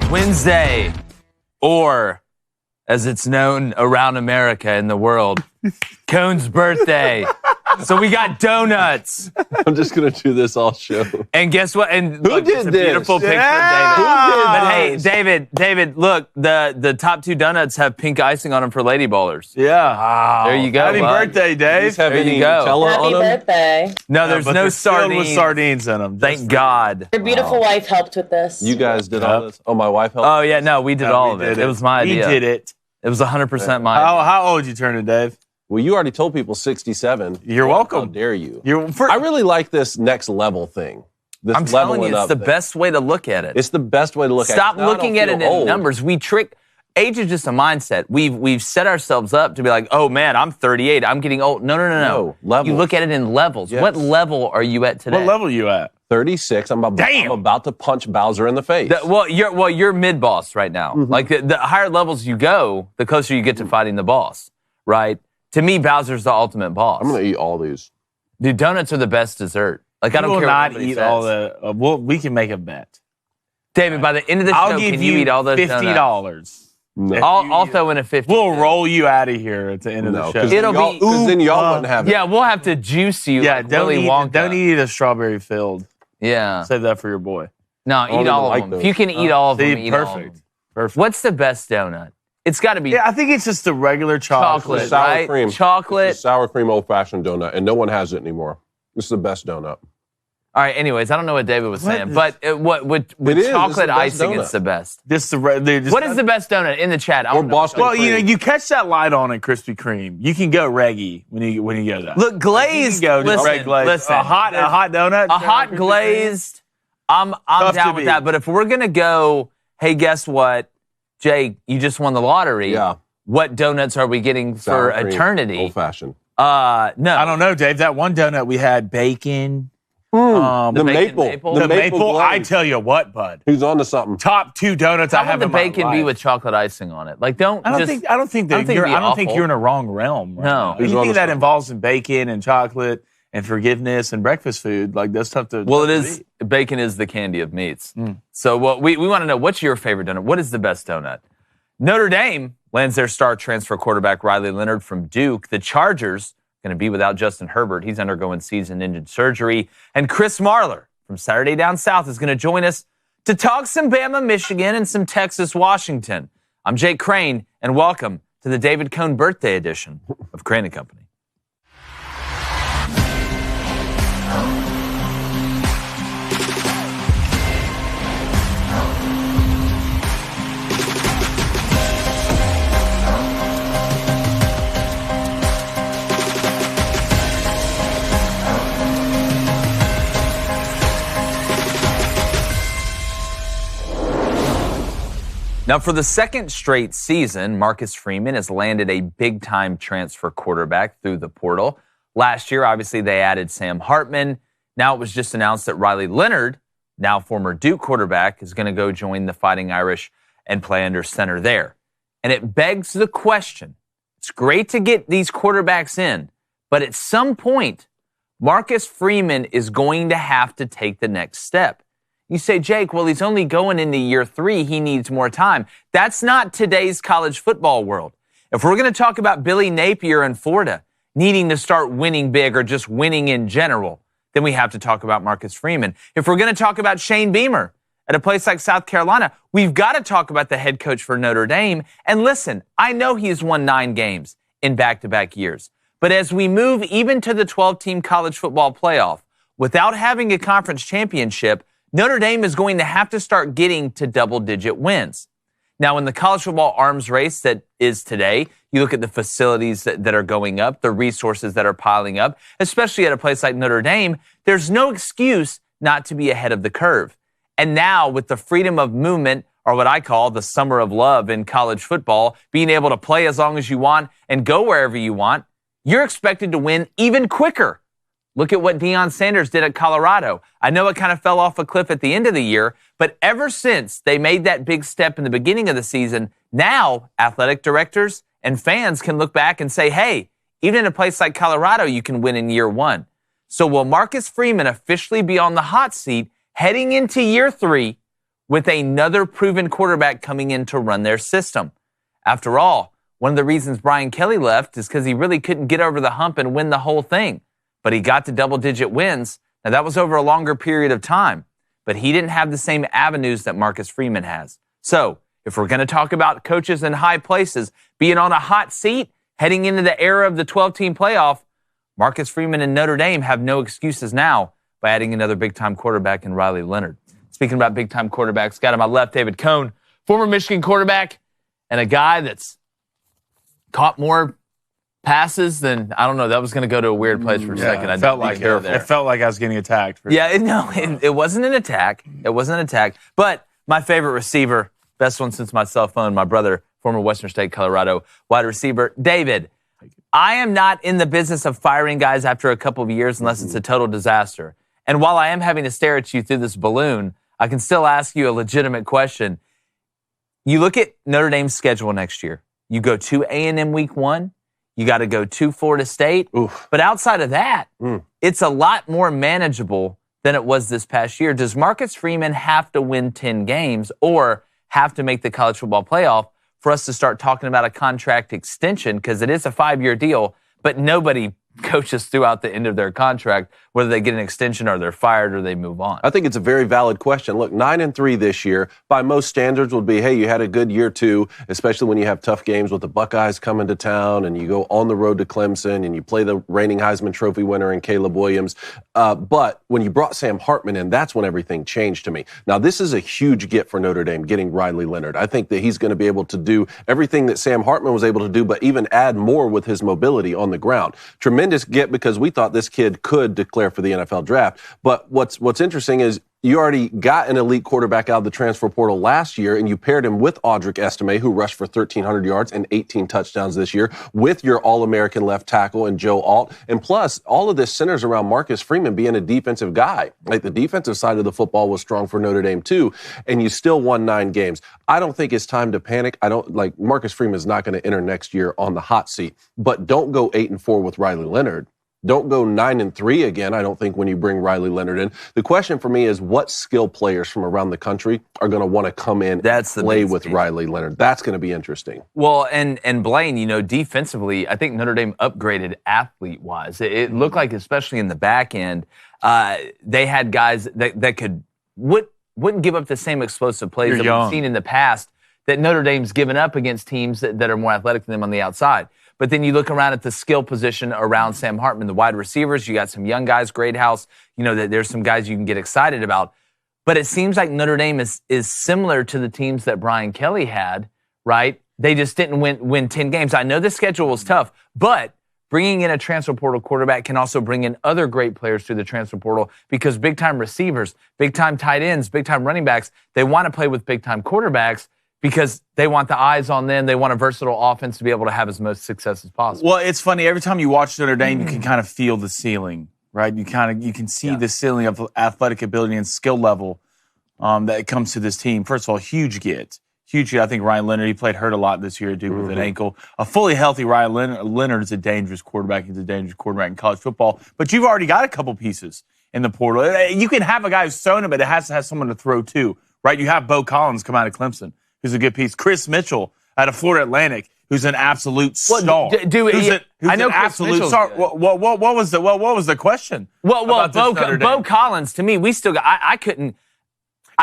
Wednesday, or as it's known around America and the world, Cone's birthday. So we got donuts. I'm just going to do this all show. And guess what? And Who look, did it's a this? beautiful picture Yeah. of David. Who did But this? hey, David, look, the top 2 donuts have pink icing on them for Lady Ballers. Yeah. There you go. Happy bud. birthday, These Dave. have There you any go. Nutella Happy on them? birthday. No, there's but no they're filled sardines. with sardines in them. Thank God. Your beautiful wife helped with this. You guys did all this? Oh, my wife helped? Oh, yeah, no, we did all of it. It was my idea. We did it. It was 100% my idea. How old you turning, Dave? Well, you already told people 67. You're How welcome. dare you? I I really like this next level thing. This I'm telling you, leveling it's up the thing. best way to look at it. It's the best way to look at it. Stop Now I don't looking at feel it in old. numbers. Age is just a mindset. We've set ourselves up to be like, oh man, I'm 38. I'm getting old. No. Levels. You look at it in levels. Yes. What level are you at today? What level are you at? 36. I'm about to punch Bowser in the face. You're mid boss right now. Mm-hmm. Like the higher levels you go, the closer you get to fighting the boss. Right? To me, Bowser's the ultimate boss. I'm going to eat all these. Dude, donuts are the best dessert. Like I don't care. will what not anybody eat says. all the. We can make a bet. David, by the end of the I'll show, give can you eat all those $50. No. I'll throw in a 50. We'll roll you out of here at the end of the show. It'll then y'all wouldn't have it. Yeah, we'll have to juice you. Yeah, like don't Willy eat. Wonka. Don't eat a strawberry filled. Yeah. Save that for your boy. No, don't eat all even of like them. those. If you can eat all of them, See, eat all of them. perfect. Perfect. What's the best donut? It's got to be Yeah, I think it's just the regular chocolate. Sour right? cream. Chocolate. It's a sour cream old-fashioned donut, and no one has it anymore. This is the best donut. All right. Anyways, I don't know what David was saying, but with It is. chocolate It's the best icing, donut. it's the best. What What is the best donut in the chat? I Or wanna know. Boston Well, cream. you catch that light on in Krispy Kreme. You can go reggae when you go that. Look, glazed. You can go just Listen, red glazed. listen. A hot donut. A hot glazed. I'm Tough to down with beat. that. But if we're gonna go, hey, guess what, Jake? You just won the lottery. Yeah. What donuts are we getting Sour for cream, eternity? old-fashioned. No. I don't know, Dave. That one donut we had bacon. The bacon maple. maple? The maple. glaze. I tell you what, bud. Who's on to something? Top 2 donuts How I have would the in my bacon be life. with chocolate icing on it? Like, don't. I don't think that it'd you're. be I don't think awful. you're in a wrong realm. Right No. now. Who's on Anything to that something? involves in bacon and chocolate and forgiveness and breakfast food, like that's tough to. Well, it tough to is. beat. Bacon is the candy of meats. So, we want to know, what's your favorite donut? What is the best donut? Notre Dame lands their star transfer quarterback Riley Leonard from Duke. The Chargers going to be without Justin Herbert. He's undergoing season-ending surgery. And Chris Marler from Saturday Down South is going to join us to talk some Bama, Michigan, and some Texas, Washington. I'm Jake Crain, and welcome to the David Cone birthday edition of Crain and Company. Now, for the second straight season, Marcus Freeman has landed a big-time transfer quarterback through the portal. Last year, obviously, they added Sam Hartman. Now it was just announced that Riley Leonard, now former Duke quarterback, is going to go join the Fighting Irish and play under center there. And it begs the question, it's great to get these quarterbacks in, but at some point, Marcus Freeman is going to have to take the next step. You say, Jake, well, he's only going into year 3. He needs more time. That's not today's college football world. If we're going to talk about Billy Napier in Florida needing to start winning big or just winning in general, then we have to talk about Marcus Freeman. If we're going to talk about Shane Beamer at a place like South Carolina, we've got to talk about the head coach for Notre Dame. And listen, I know he's won 9 games in back-to-back years. But as we move even to the 12-team college football playoff, without having a conference championship, Notre Dame is going to have to start getting to double-digit wins. Now, in the college football arms race that is today, you look at the facilities that are going up, the resources that are piling up, especially at a place like Notre Dame, there's no excuse not to be ahead of the curve. And now, with the freedom of movement, or what I call the summer of love in college football, being able to play as long as you want and go wherever you want, you're expected to win even quicker. Look at what Deion Sanders did at Colorado. I know it kind of fell off a cliff at the end of the year, but ever since they made that big step in the beginning of the season, now athletic directors and fans can look back and say, hey, even in a place like Colorado, you can win in year 1. So will Marcus Freeman officially be on the hot seat heading into year 3 with another proven quarterback coming in to run their system. After all, one of the reasons Brian Kelly left is because he really couldn't get over the hump and win the whole thing. But he got to double-digit wins. Now, that was over a longer period of time. But he didn't have the same avenues that Marcus Freeman has. So, if we're going to talk about coaches in high places being on a hot seat, heading into the era of the 12-team playoff, Marcus Freeman and Notre Dame have no excuses now by adding another big-time quarterback in Riley Leonard. Speaking about big-time quarterbacks, got on my left David Cohn, former Michigan quarterback, and a guy that's caught more passes than, I don't know, that was going to go to a weird place for a second. It felt like I was getting attacked. It wasn't an attack. It wasn't an attack. But my favorite receiver, best one since my cell phone, my brother, former Western State, Colorado wide receiver, David. I am not in the business of firing guys after a couple of years unless it's a total disaster. And while I am having to stare at you through this balloon, I can still ask you a legitimate question. You look at Notre Dame's schedule next year. You go to A&M week 1. You got to go to Florida State. Oof. But outside of that, it's a lot more manageable than it was this past year. Does Marcus Freeman have to win 10 games or have to make the college football playoff for us to start talking about a contract extension? Because it is a 5-year deal, but nobody coaches throughout the end of their contract, whether they get an extension or they're fired or they move on. I think it's a very valid question. Look, 9-3 this year, by most standards would be, hey, you had a good year too, especially when you have tough games with the Buckeyes coming to town and you go on the road to Clemson and you play the reigning Heisman Trophy winner in Caleb Williams. But when you brought Sam Hartman in, that's when everything changed to me. Now, this is a huge get for Notre Dame, getting Riley Leonard. I think that he's going to be able to do everything that Sam Hartman was able to do, but even add more with his mobility on the ground. Tremendous get because we thought this kid could declare for the NFL draft. But what's interesting is you already got an elite quarterback out of the transfer portal last year, and you paired him with Audric Estime, who rushed for 1,300 yards and 18 touchdowns this year, with your All-American left tackle and Joe Alt. And plus, all of this centers around Marcus Freeman being a defensive guy. Like, the defensive side of the football was strong for Notre Dame, too, and you still won 9 games. I don't think it's time to panic. Marcus Freeman is not going to enter next year on the hot seat. But don't go 8-4 with Riley Leonard. Don't go 9-3 again, I don't think, when you bring Riley Leonard in. The question for me is what skill players from around the country are going to want to come in and play with Riley Leonard. That's going to be interesting. Well, and Blaine, defensively, I think Notre Dame upgraded athlete-wise. It looked like, especially in the back end, they had guys that wouldn't give up the same explosive plays that we've seen in the past that Notre Dame's given up against teams that are more athletic than them on the outside. But then you look around at the skill position around Sam Hartman, the wide receivers, you got some young guys, Greathouse, there's some guys you can get excited about. But it seems like Notre Dame is similar to the teams that Brian Kelly had, right? They just didn't win 10 games. I know the schedule was tough, but bringing in a transfer portal quarterback can also bring in other great players through the transfer portal because big-time receivers, big-time tight ends, big-time running backs, they want to play with big-time quarterbacks because they want the eyes on them. They want a versatile offense to be able to have as much success as possible. Well, it's funny. Every time you watch Notre Dame, you can kind of feel the ceiling, right? You can see the ceiling of athletic ability and skill level that comes to this team. First of all, huge get. I think Ryan Leonard, he played hurt a lot this year, dude, with an ankle. A fully healthy Ryan Leonard is a dangerous quarterback. He's a dangerous quarterback in college football. But you've already got a couple pieces in the portal. You can have a guy who's thrown it, but it has to have someone to throw to, right? You have Bo Collins come out of Clemson, who's a good piece. Chris Mitchell out of Florida Atlantic, who's an absolute star. I know Chris Mitchell's star. What was the question? Bo Collins, to me, we still got. I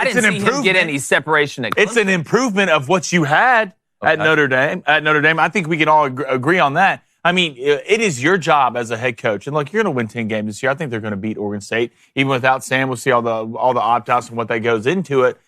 didn't see him get any separation at Clemson. It's an improvement of what you had at Notre Dame. I think we can all agree on that. I mean, it is your job as a head coach. And look, you're going to win 10 games this year. I think they're going to beat Oregon State. Even without Sam, we'll see all the opt-outs and what that goes into it.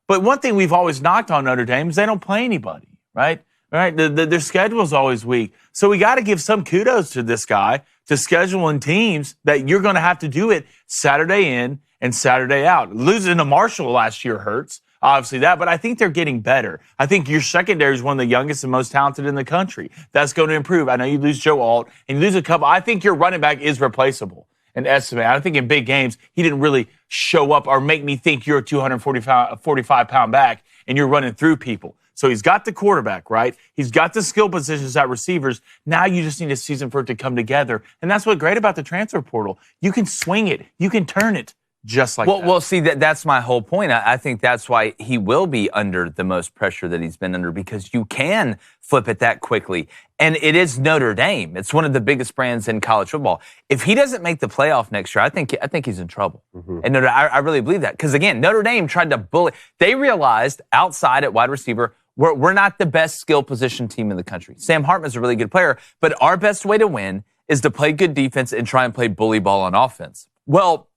But one thing we've always knocked on Notre Dame is they don't play anybody, right? Their schedule is always weak. So we got to give some kudos to this guy to scheduling teams that you're going to have to do it Saturday in and Saturday out. Losing to Marshall last year hurts, obviously that, but I think they're getting better. I think your secondary is one of the youngest and most talented in the country. That's going to improve. I know you lose Joe Alt and you lose a couple. I think your running back is replaceable. And Estime, I think in big games, he didn't really show up or make me think you're a 245-pound back and you're running through people. So he's got the quarterback, right? He's got the skill positions at receivers. Now you just need a season for it to come together. And that's what's great about the transfer portal. You can swing it. You can turn it. just like that. Well, see, that's my whole point. I think that's why he will be under the most pressure that he's been under, because you can flip it that quickly. And it is Notre Dame. It's one of the biggest brands in college football. If he doesn't make the playoff next year, I think he's in trouble. And I really believe that. Because, again, Notre Dame tried to bully. They realized outside at wide receiver, we're not the best skill position team in the country. Sam Hartman's a really good player, but our best way to win is to play good defense and try and play bully ball on offense. Well,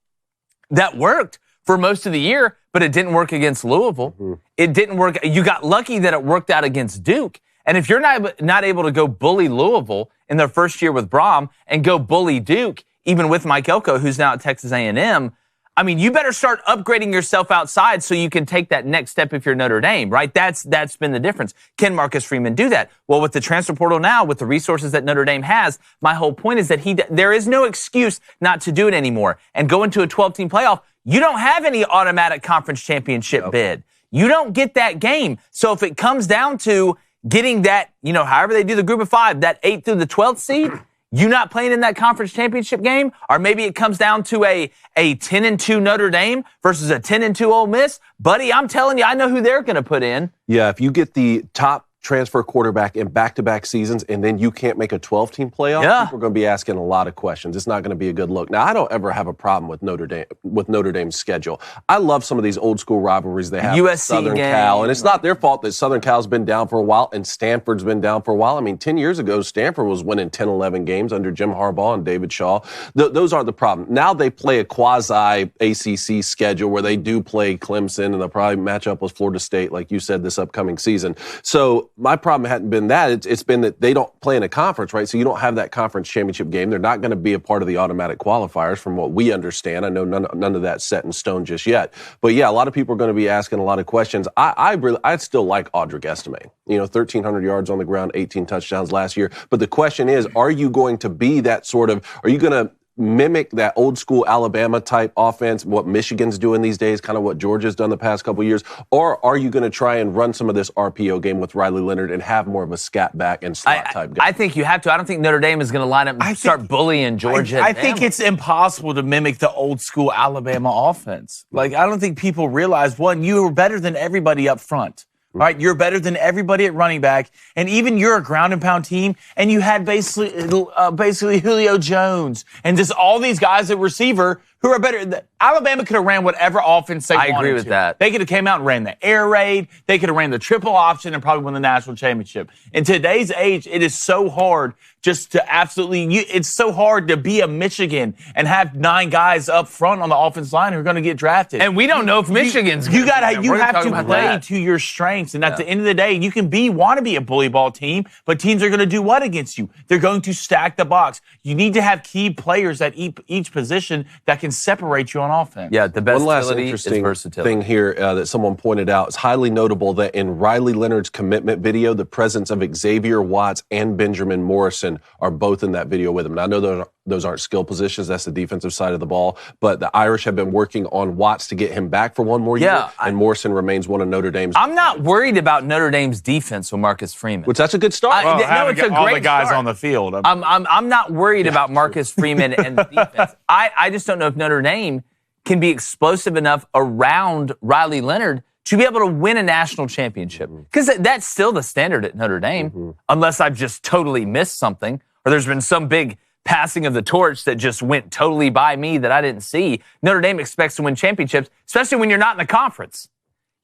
that worked for most of the year, but it didn't work against Louisville. It didn't work. You got lucky that it worked out against Duke. And if you're not able to go bully Louisville in their first year with Brom and go bully Duke, even with Mike Elko, who's now at Texas A&M, I mean, you better start upgrading yourself outside so you can take that next step if you're Notre Dame, right? That's been the difference. Can Marcus Freeman do that? Well, with the transfer portal now, with the resources that Notre Dame has, my whole point is that there is no excuse not to do it anymore. And go into a 12-team playoff, you don't have any automatic conference championship bid. You don't get that game. So if it comes down to getting that, however they do the group of 5, that 8th through the 12th seed, you not playing in that conference championship game, or maybe it comes down to a 10-2 Notre Dame versus a 10-2 Ole Miss, buddy, I'm telling you, I know who they're going to put in. Yeah, if you get the top transfer quarterback in back-to-back seasons and then you can't make a 12-team playoff, people are going to be asking a lot of questions. It's not going to be a good look. Now, I don't ever have a problem with Notre Dame's schedule. I love some of these old-school rivalries they have USC with Southern game. Cal, and it's not their fault that Southern Cal's been down for a while and Stanford's been down for a while. I mean, 10 years ago, Stanford was winning 10, 11 games under Jim Harbaugh and David Shaw. Those aren't the problem. Now they play a quasi-ACC schedule where they do play Clemson, and they'll probably match up with Florida State, like you said, this upcoming season. So my problem hadn't been that. It's been that they don't play in a conference, right? So you don't have that conference championship game. They're not going to be a part of the automatic qualifiers from what we understand. I know none of that's set in stone just yet. But yeah, a lot of people are going to be asking a lot of questions. I still like Audric Estime. 1,300 yards on the ground, 18 touchdowns last year. But the question is, are you going to be that are you going to mimic that old school Alabama type offense, what Michigan's doing these days, kind of what Georgia's done the past couple of years? Or are you going to try and run some of this RPO game with Riley Leonard and have more of a scat back and slot type guy? I think you have to. I don't think Notre Dame is going to line up and start bullying Georgia. I think it's impossible to mimic the old school Alabama offense. I don't think people realize, one, you were better than everybody up front. Right, you're better than everybody at running back, and even you're a ground and pound team, and you had basically Julio Jones and just all these guys at receiver who are better. Alabama could have ran whatever offense they wanted to. I agree with that. They could have came out and ran the air raid. They could have ran the triple option and probably won the national championship. In today's age, it is so hard just to it's so hard to be a Michigan and have 9 guys up front on the offensive line who are going to get drafted. And we don't know if Michigan's going to You have to play to your strengths. And at the end of the day, you can want to be a bully ball team, but teams are going to do what against you? They're going to stack the box. You need to have key players at each position that can separate you on offense. Yeah, the best One last interesting thing here that someone pointed out, it's highly notable that in Riley Leonard's commitment video, the presence of Xavier Watts and Benjamin Morrison are both in that video with him. Now, I know those aren't skill positions. That's the defensive side of the ball. But the Irish have been working on Watts to get him back for one more year, and Morrison remains one of Notre Dame's. I'm not worried about Notre Dame's defense with Marcus Freeman. Which that's a good start. It's a great all the guys on the field. I'm not worried about Marcus Freeman and the defense. I just don't know if Notre Dame can be explosive enough around Riley Leonard to be able to win a national championship. Because that's still the standard at Notre Dame, unless I've just totally missed something, or there's been some big passing of the torch that just went totally by me that I didn't see. Notre Dame expects to win championships, especially when you're not in the conference.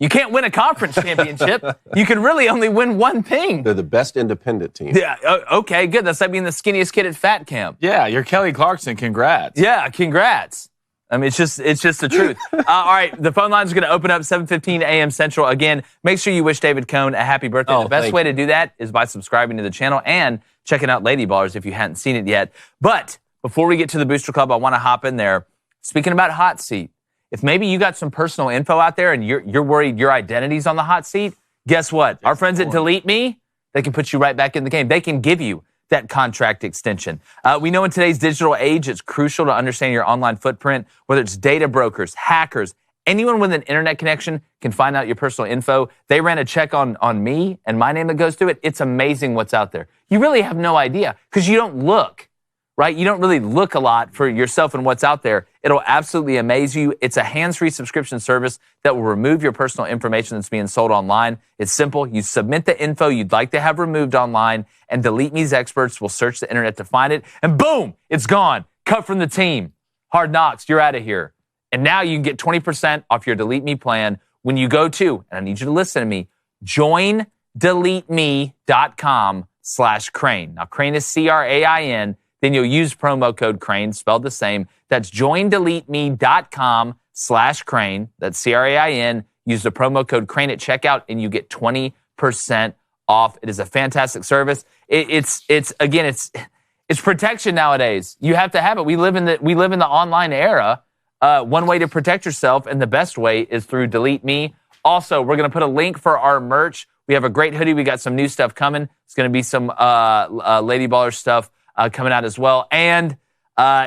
You can't win a conference championship. You can really only win one thing. They're the best independent team. Yeah, okay, good. That's like being the skinniest kid at fat camp. Yeah, you're Kelly Clarkson. Congrats. Yeah, congrats. I mean, it's just the truth. All right, the phone lines are going to open up 7:15 a.m. Central. Again, make sure you wish David Cohn a happy birthday. The best way to do that is by subscribing to the channel and checking out Lady Ballers if you hadn't seen it yet. But before we get to the Booster Club, I want to hop in there. Speaking about hot seat, if maybe you got some personal info out there and you're worried your identity's on the hot seat, guess what? Our friends at Delete Me, they can put you right back in the game. They can give you that contract extension. We know in today's digital age, it's crucial to understand your online footprint, whether it's data brokers, hackers, anyone with an internet connection can find out your personal info. They ran a check on me and my name that goes through it. It's amazing what's out there. You really have no idea because you don't look, right? You don't really look a lot for yourself and what's out there. It'll absolutely amaze you. It's a hands-free subscription service that will remove your personal information that's being sold online. It's simple. You submit the info you'd like to have removed online, and Delete Me's experts will search the internet to find it, and boom, it's gone. Cut from the team. Hard knocks, you're out of here. And now you can get 20% off your Delete Me plan when you go to, and I need you to listen to me, joindeleteme.com/Crain. Now, Crain is Crain. Then you'll use promo code Crain, spelled the same. That's joindeleteme.com/Crain. That's Crain. Use the promo code Crain at checkout, and you get 20% off. It is a fantastic service. It's protection nowadays. You have to have it. We live in the online era. One way to protect yourself, and the best way is through Delete Me. Also, we're going to put a link for our merch. We have a great hoodie. We got some new stuff coming. It's going to be some Lady Baller stuff coming out as well. And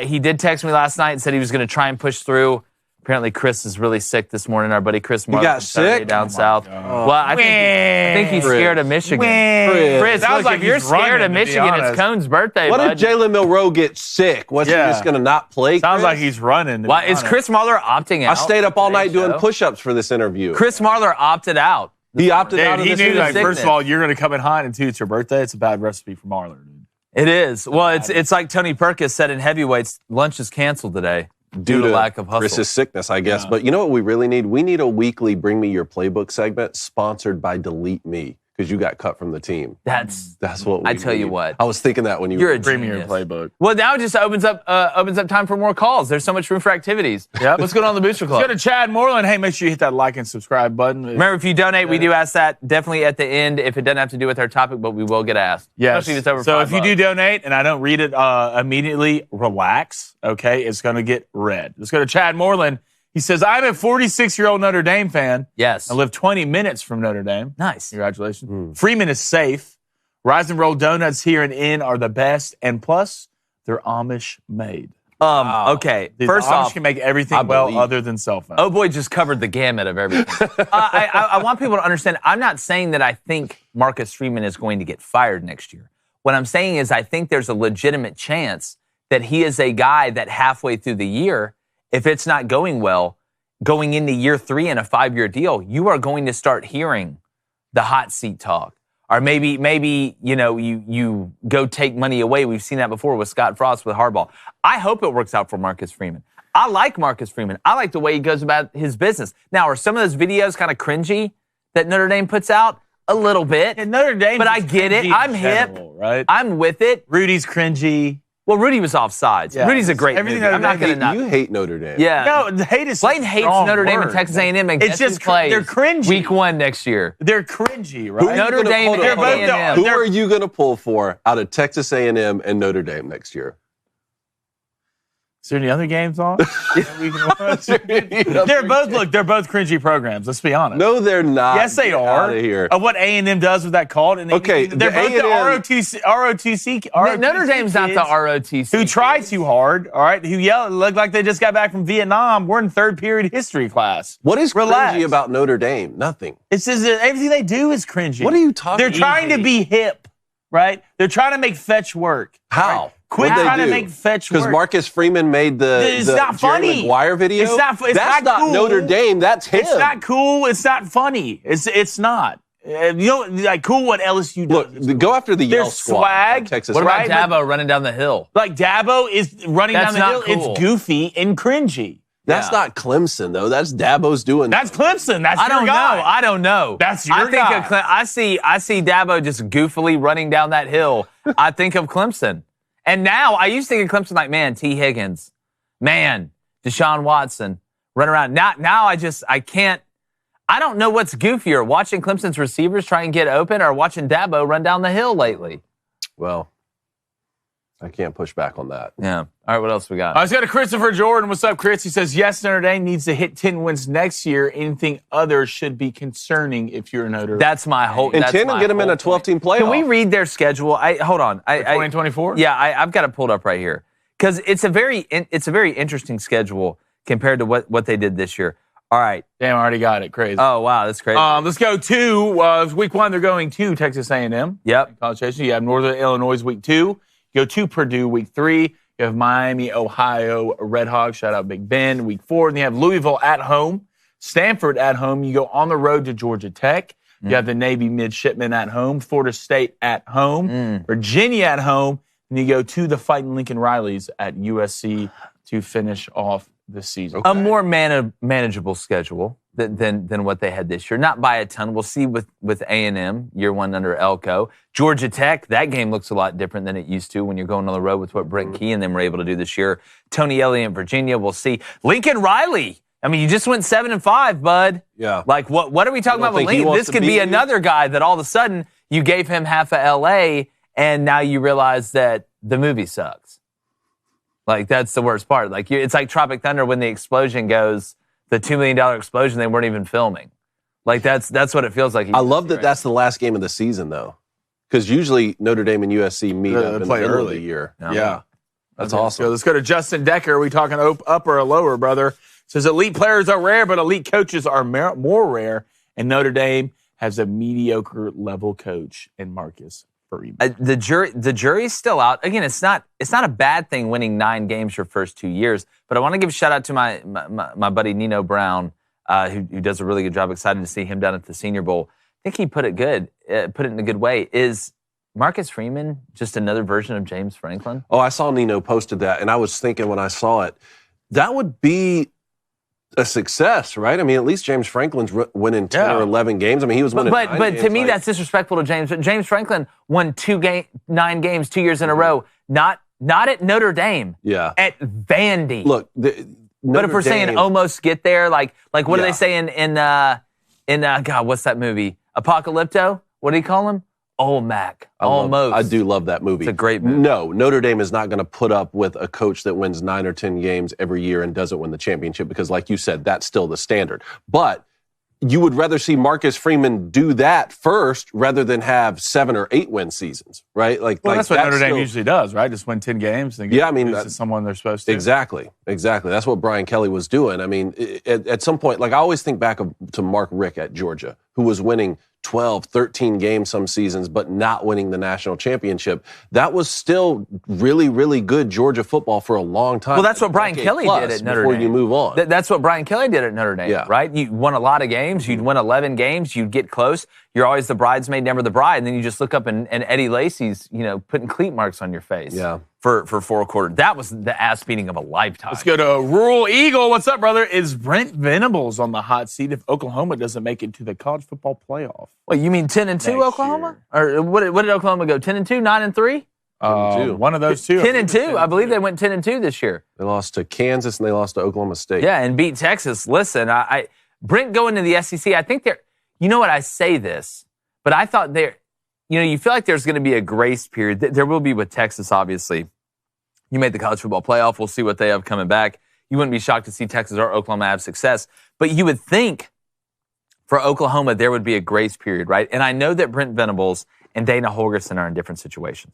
he did text me last night and said he was going to try and push through. Apparently, Chris is really sick this morning. Our buddy Chris Martin got sick down south. Well, I think he's scared of Michigan. Chris, Sounds look, like if you're he's scared of running, to be Michigan, it's honest. Cone's birthday. What bud. if Jalen Milroe gets sick? Was he just going to not play? Sounds Chris? like he's running. Well, is Chris Marler opting out? I stayed up all night doing show? push-ups for this interview. He Marler opted out. He opted out of He this knew, like, interview. first of all, you're going to come in hot, and two, it's your birthday. It's a bad recipe for Marler, dude. It is. Well, it's like Tony Perkis said in heavyweights, lunch is canceled today due to lack of hustle. Chris's sickness, I guess. Yeah. But you know what we really need? We need a weekly Bring Me Your Playbook segment sponsored by Delete Me because you got cut from the team. That's what we I tell you need. what. I was thinking that when you You're were a Premier genius. playbook. Well, now it just opens up time for more calls. There's so much room for activities. Yep. What's going on in the Booster Club? Go to Chad Moreland. Hey, make sure you hit that like and subscribe button. Remember, if you donate, we do ask that definitely at the end if it doesn't have to do with our topic, but we will get asked. Yes. Especially if it's over so $5. if you do donate and I don't read it immediately, relax, okay? It's going to get read. Let's go to Chad Moreland. He says, I'm a 46-year-old Notre Dame fan. Yes. I live 20 minutes from Notre Dame. Nice. Congratulations. Freeman is safe. Rise and Roll donuts here and in are the best, and plus, they're Amish made. Okay. Dude, First the Amish off, can make everything well other than cell phones. Oh boy, just covered the gamut of everything. I want people to understand, I'm not saying that I think Marcus Freeman is going to get fired next year. What I'm saying is I think there's a legitimate chance that he is a guy that halfway through the year, if it's not going well, going into year 3 in a 5-year deal, you are going to start hearing the hot seat talk. Or maybe you go take money away. We've seen that before with Scott Frost, with Harbaugh. I hope it works out for Marcus Freeman. I like Marcus Freeman. I like the way he goes about his business. Now, are some of those videos kind of cringy that Notre Dame puts out? A little bit. And Notre Dame, but I get it. I'm hip. Right? I'm with it. Rudy's cringy. Well, Rudy was offsides. Yeah. Rudy's a great Everything movie. I'm not going to not. You hate Notre Dame. Yeah. No, the hate is Blaine hates Notre Dame and Texas A&M. And It's guess just who plays they're cringy. Week 1 next year. They're cringy, Who are right? you Notre gonna- Dame hold on, and hold on. A&M. Who are you going to pull for out of Texas A&M and Notre Dame next year? Is there any other games on? That we can watch? They're both cringy programs. Let's be honest. No, they're not. Yes, they Get are. Out of here. Of what A&M does with that call. And Okay, they're the both the A&M ROTC. Notre Dame's not the kids ROTC. who try too hard, all right, who yell, look like they just got back from Vietnam. We're in third period history class. What is Relax. cringy about Notre Dame? Nothing. It's just that everything they do is cringy. What are you talking They're about? trying to be hip, right? They're trying to make fetch work. How? Right? Quit What'd they trying to do? make fetch work. Because Marcus Freeman made It's not Jerry funny. Maguire video? It's not That's not cool. Notre Dame. That's him. It's not cool. It's not funny. It's not. Like cool what LSU does. Look, go after the Yale There's squad. swag. of Texas. What about Right, Dabo running down the hill? Like Dabo is running That's down the hill. not cool. It's goofy and cringy. That's Yeah. not Clemson though. That's Dabo's doing. That's Clemson. That's I your don't know. guy. I don't know. That's your I think guy. of I see Dabo just goofily running down that hill. I think of Clemson. And now I used to think of Clemson like, man, T. Higgins, man, Deshaun Watson, run around. Now I can't. I don't know what's goofier, watching Clemson's receivers try and get open or watching Dabo run down the hill lately. Well, I can't push back on that. Yeah. All right, what else we got? Let's go to Christopher Jordan. What's up, Chris? He says, yes, Notre Dame needs to hit 10 wins next year. Anything other should be concerning if you're Notre Dame. That's my whole. And that's 10 my and get them in whole a 12-team playoff. Can we read their schedule? Hold on. 2024? Yeah, I've got it pulled up right here because it's a very interesting schedule compared to what they did this year. All right. Damn, I already got it. Crazy. Oh wow, that's crazy. Let's go to week 1. They're going to Texas A&M. Yep. College Station. You have Northern Illinois week 2. Go to Purdue week 3. You have Miami, Ohio, Redhawks. Shout out Big Ben. Week 4. And you have Louisville at home, Stanford at home. You go on the road to Georgia Tech. You have the Navy Midshipmen at home, Florida State at home, Virginia at home, and you go to the Fighting Lincoln Rileys at USC to finish off the season. A more manageable schedule than what they had this year. Not by a ton. We'll see with A&M, year 1 under Elko. Georgia Tech, that game looks a lot different than it used to when you're going on the road with what Brent Key and them were able to do this year. Tony Elliott, Virginia, we'll see. Lincoln Riley. I mean, you just went 7-5, bud. Yeah. Like, what are we talking about with Lincoln? This could be another guy that all of a sudden you gave him half of L.A., and now you realize that the movie sucks. Like, that's the worst part. Like, it's like Tropic Thunder when the explosion goes, the $2 million explosion, they weren't even filming. Like, that's what it feels like. I love that that's the last game of the season, though. Because usually Notre Dame and USC meet up in the middle of the year. Yeah. That's awesome. So let's go to Justin Decker. Are we talking up or lower, brother? Says elite players are rare, but elite coaches are more rare. And Notre Dame has a mediocre level coach in Marcus Freeman. The jury's still out. Again, it's not a bad thing winning 9 games your first 2 years. But I want to give a shout out to my buddy Nino Brown, who does a really good job. Excited to see him down at the Senior Bowl. I think he put it in a good way. Is Marcus Freeman just another version of James Franklin? Oh, I saw Nino posted that, and I was thinking when I saw it, that would be a success, right? I mean, at least James Franklin's winning 10 or 11 games. I mean, he was winning 9 But games, to me, that's disrespectful to James. James Franklin won 9 games 2 years in a row, not at Notre Dame, at Vandy. Look, but if we're saying almost get there, like what do they say in God, what's that movie? Apocalypto? What do you call him? Olmec. Almost. I do love that movie. It's a great movie. No, Notre Dame is not going to put up with a coach that wins 9 or 10 games every year and doesn't win the championship because, like you said, that's still the standard. But you would rather see Marcus Freeman do that first rather than have 7 or 8 win seasons, right? That's what Notre Dame usually does, right? Just win 10 games. And to someone they're supposed to. Exactly. That's what Brian Kelly was doing. I mean, at some point, like I always think back to Mark Richt at Georgia, who was winning 12, 13 games some seasons, but not winning the national championship. That was still really, really good Georgia football for a long time. Well, that's what Brian Kelly did at Notre Dame. Before you move on. That's what Brian Kelly did at Notre Dame, right? You won a lot of games. You'd win 11 games. You'd get close. You're always the bridesmaid, never the bride. And then you just look up and Eddie Lacy's, putting cleat marks on your face for 4 quarters. That was the ass beating of a lifetime. Let's go to Rural Eagle. What's up, brother? Is Brent Venables on the hot seat if Oklahoma doesn't make it to the college football playoff? Well, you mean 10-2 Oklahoma? Or what did Oklahoma go? 10-2, 9-3? One of those two. 10-2. I believe they went 10-2 this year. They lost to Kansas and they lost to Oklahoma State. Yeah, and beat Texas. Listen, Brent going to the SEC, I think they're, you know what, I say this, but I thought you feel like there's going to be a grace period. There will be with Texas, obviously. You made the college football playoff. We'll see what they have coming back. You wouldn't be shocked to see Texas or Oklahoma have success. But you would think for Oklahoma there would be a grace period, right? And I know that Brent Venables and Dana Holgorsen are in different situations.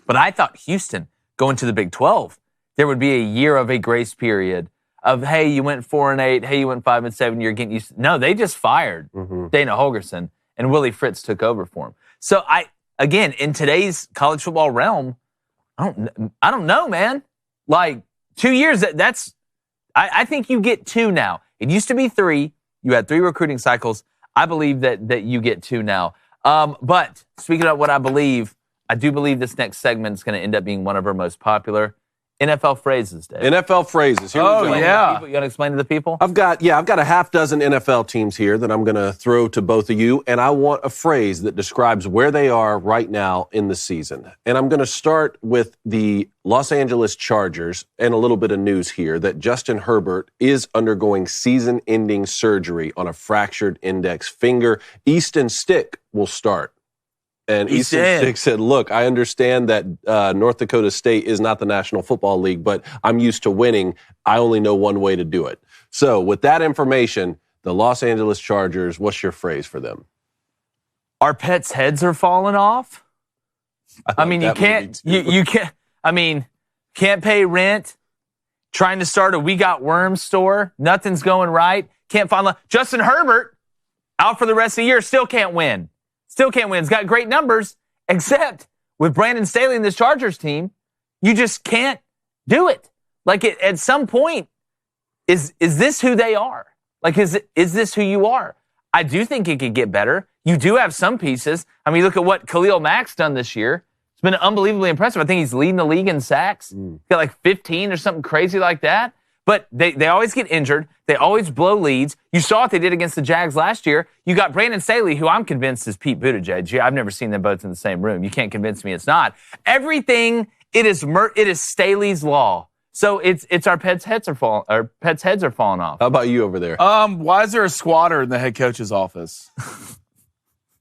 But I thought Houston going to the Big 12, there would be a year of a grace period of, hey, you went 4-8, hey, you went 5-7, you're getting used to. No, they just fired Dana Holgorsen, and Willie Fritz took over for him. So again, in today's college football realm, I don't know, man. Like 2 years, I think you get 2 now. It used to be 3. You had 3 recruiting cycles. I believe that you get 2 now. But speaking of what I do believe this next segment is going to end up being one of our most popular NFL phrases, Dave. NFL phrases. Here we go. Yeah. You want to explain to the people? I've got a half dozen NFL teams here that I'm going to throw to both of you, and I want a phrase that describes where they are right now in the season. And I'm going to start with the Los Angeles Chargers and a little bit of news here that Justin Herbert is undergoing season-ending surgery on a fractured index finger. Easton Stick will start. And Easton Stick said, look, I understand that North Dakota State is not the National Football League, but I'm used to winning. I only know one way to do it. So with that information, the Los Angeles Chargers, what's your phrase for them? Our pets' heads are falling off. I mean, you can't, can't pay rent, trying to start a We Got Worms store, nothing's going right, can't find Justin Herbert, out for the rest of the year, still can't win. Still can't win. He's got great numbers, except with Brandon Staley and this Chargers team, you just can't Do it. Like, at some point, is this who they are? Like, is this who you are? I do think it could get better. You do have some pieces. I mean, look at what Khalil Mack's done this year. It's been unbelievably impressive. I think he's leading the league in sacks. Got like 15 or something crazy like that. But they always get injured. They always blow leads. You saw what they did against the Jags last year. You got Brandon Staley, who I'm convinced is Pete Buttigieg. I've never seen them both in the same room. You can't convince me it's not. Everything, it is Staley's law. So it's our pets' heads are falling off. How about you over there? Why is there a squatter in the head coach's office?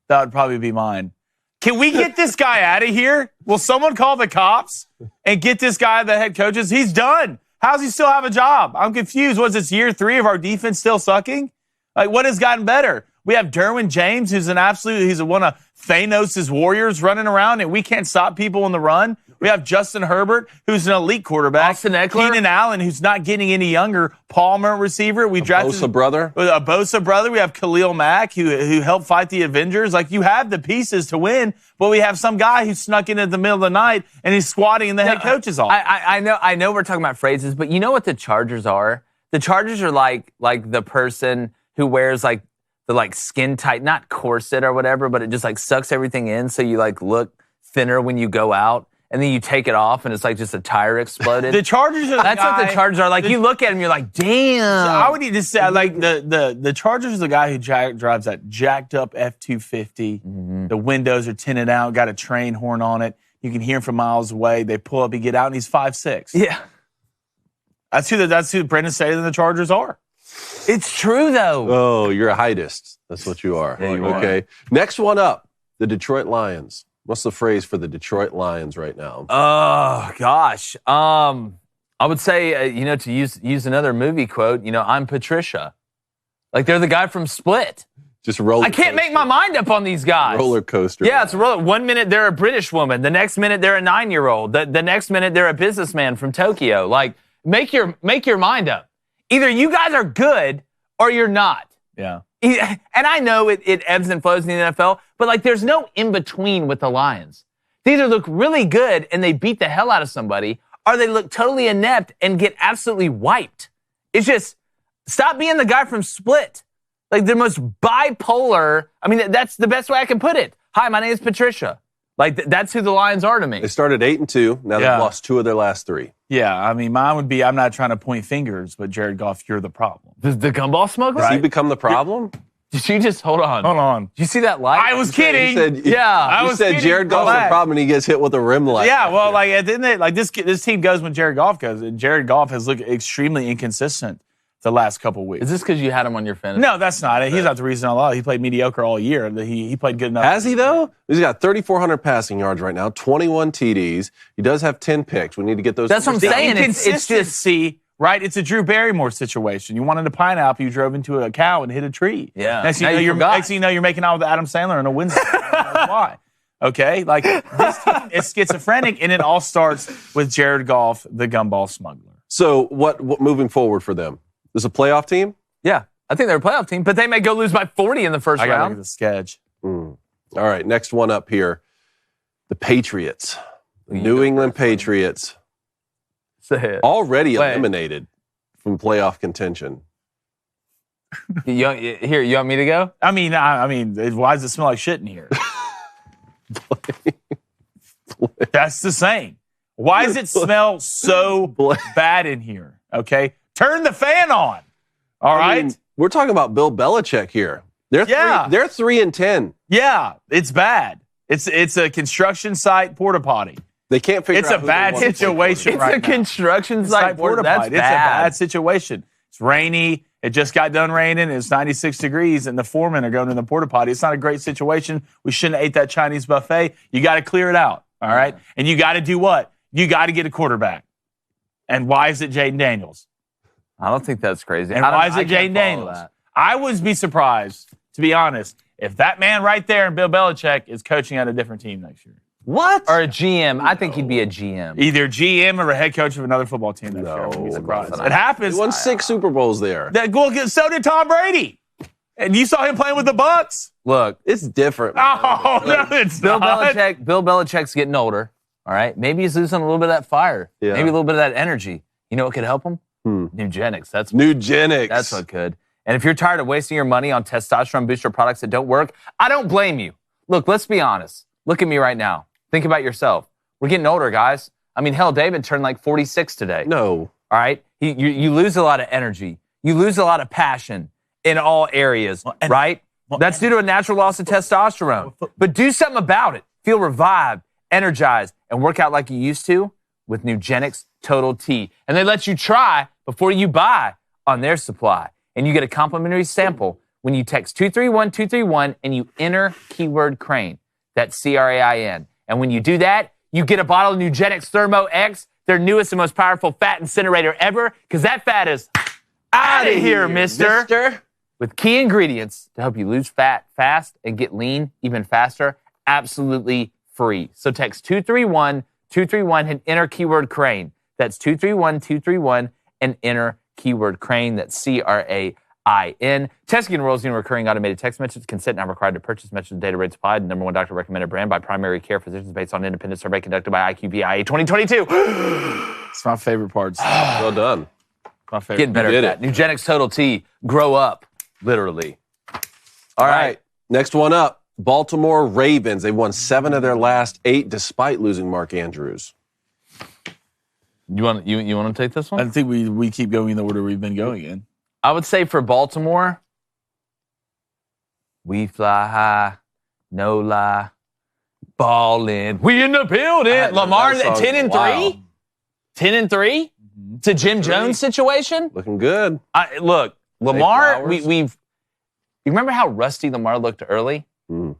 That would probably be mine. Can we get this guy out of here? Will someone call the cops and get this guy, the head coaches? He's done. How does he still have a job? I'm confused. Was this year 3 of our defense still sucking? Like, what has gotten better? We have Derwin James, who's he's one of Thanos' warriors running around, and we can't stop people in the run. We have Justin Herbert, who's an elite quarterback. Austin Eckler. Keenan Allen, who's not getting any younger. Palmer, receiver. We drafted Bosa brother. A Bosa brother. We have Khalil Mack, who helped fight the Avengers. Like, you have the pieces to win, but we have some guy who snuck in at the middle of the night, and he's squatting in the head coach's office. I know we're talking about phrases, but you know what the Chargers are? The Chargers are like the person who wears like the like skin tight, not corset or whatever, but it just like sucks everything in, so you like look thinner when you go out. And then you take it off, and it's like just a tire exploded. The Chargers are That's what the Chargers are. Like, you look at them, you're like, damn. I would need to say, like, the Chargers are the guy who drives that jacked up F-250. Mm-hmm. The windows are tinted out, got a train horn on it. You can hear him from miles away. They pull up, he get out, and he's 5'6". Yeah. That's who Brendan Staley and the Chargers are. It's true, though. Oh, you're a heightist. That's what you are. Yeah, you okay. Next one up, the Detroit Lions. What's the phrase for the Detroit Lions right now? Oh, gosh. I would say, to use another movie quote, I'm Patricia. Like, they're the guy from Split. Just roller I can't make my mind up on these guys. Roller coaster. Yeah, it's a roller. 1 minute, they're a British woman. The next minute, they're a 9-year-old. The next minute, they're a businessman from Tokyo. Like, make your mind up. Either you guys are good or you're not. Yeah. And I know it ebbs and flows in the NFL, but like there's no in-between with the Lions. They either look really good and they beat the hell out of somebody, or they look totally inept and get absolutely wiped. It's just, stop being the guy from Split. Like the most bipolar, that's the best way I can put it. Hi, my name is Patricia. Like that's who the Lions are to me. They started 8-2. Now they've lost 2 of their last 3. Yeah, mine would be, I'm not trying to point fingers, but Jared Goff, you're the problem. The gumball smuggler? Has he become the problem? Did you just, hold on. Did you see that light? I was kidding. You said Jared Goff's the problem and he gets hit with a rim light. Yeah, well, like, didn't it? Like, this team goes when Jared Goff goes. And Jared Goff has looked extremely inconsistent the last couple weeks. Is this because you had him on your fantasy? No, that's not it. He's not the reason a lot. He played mediocre all year. He played good enough. Has he, though? He's got 3,400 passing yards right now, 21 TDs. He does have 10 picks. We need to get those. That's what I'm saying. It's just, right? It's a Drew Barrymore situation. You wanted a pineapple, you drove into a cow and hit a tree. Yeah. Next thing you know, you're making out with Adam Sandler on a Wednesday. Why? Okay? Like, this team is schizophrenic, and it all starts with Jared Goff, the gumball smuggler. So what moving forward for them? This is a playoff team? Yeah. I think they're a playoff team, but they may go lose by 40 in the first round. I got to look at the sketch. All right, next one up here. The Patriots. The New England Patriots. Already eliminated from playoff contention. You want me to go? Why does it smell like shit in here? That's the same. Why does it smell so bad in here? Okay? Turn the fan on. All right? We're talking about Bill Belichick here. They're 3-10. Yeah, it's bad. It's a construction site porta potty. They can't figure out. It's a bad situation right now. It's a construction site porta potty. It's a bad situation. It's rainy. It just got done raining. It's 96 degrees, and the foremen are going in the porta potty. It's not a great situation. We shouldn't have ate that Chinese buffet. You got to clear it out, all right? And you got to do what? You got to get a quarterback. And why is it Jaden Daniels? I don't think that's crazy. And why is it Jaden Daniels? I would be surprised, to be honest, if that man right there, Bill Belichick, is coaching at a different team next year. What? Or a GM. I think he'd be a GM. Either GM or a head coach of another football team next year. I wouldn't be surprised. It happens. He won 6 Super Bowls there. So did Tom Brady. And you saw him playing with the Bucs. Look. It's different. Oh, no, it's Bill Belichick's getting older. All right? Maybe he's losing a little bit of that fire. Yeah. Maybe a little bit of that energy. You know what could help him? Nugenix. That's what could. And if you're tired of wasting your money on testosterone booster products that don't work, I don't blame you. Look, let's be honest. Look at me right now. Think about yourself. We're getting older, guys. I mean, hell, David turned like 46 today. No. All right? You lose a lot of energy. You lose a lot of passion in all areas, right? That's due to a natural loss of testosterone. But do something about it. Feel revived, energized, and work out like you used to with Nugenix Total T. And they let you try before you buy on their supply. And you get a complimentary sample when you text 231231 and you enter keyword Crain. That's CRAIN. And when you do that, you get a bottle of Nugenix Thermo X, their newest and most powerful fat incinerator ever, because that fat is out of here, mister. With key ingredients to help you lose fat fast and get lean even faster, absolutely free. So text 231231 and enter keyword Crain. That's 231231 and enter keyword Crain. That's CRAIN. Testing enrolls in recurring automated text messages. Consent not required to purchase. Message data rates applied. Number one doctor recommended brand by primary care physicians based on independent survey conducted by IQVIA 2022. It's my favorite part. Well done. My favorite. Getting better at that. Nugenix Total T. Grow up, literally. All right. Next one up. Baltimore Ravens. They won 7 of their last 8 despite losing Mark Andrews. You want to take this one? I think we keep going in the order we've been going in. I would say for Baltimore, we fly high, no lie, ballin'. We in the building. Lamar 10-3, wow. 10-3. It's a Jim Jones situation. Looking good. Look, Lamar. You remember how rusty Lamar looked early?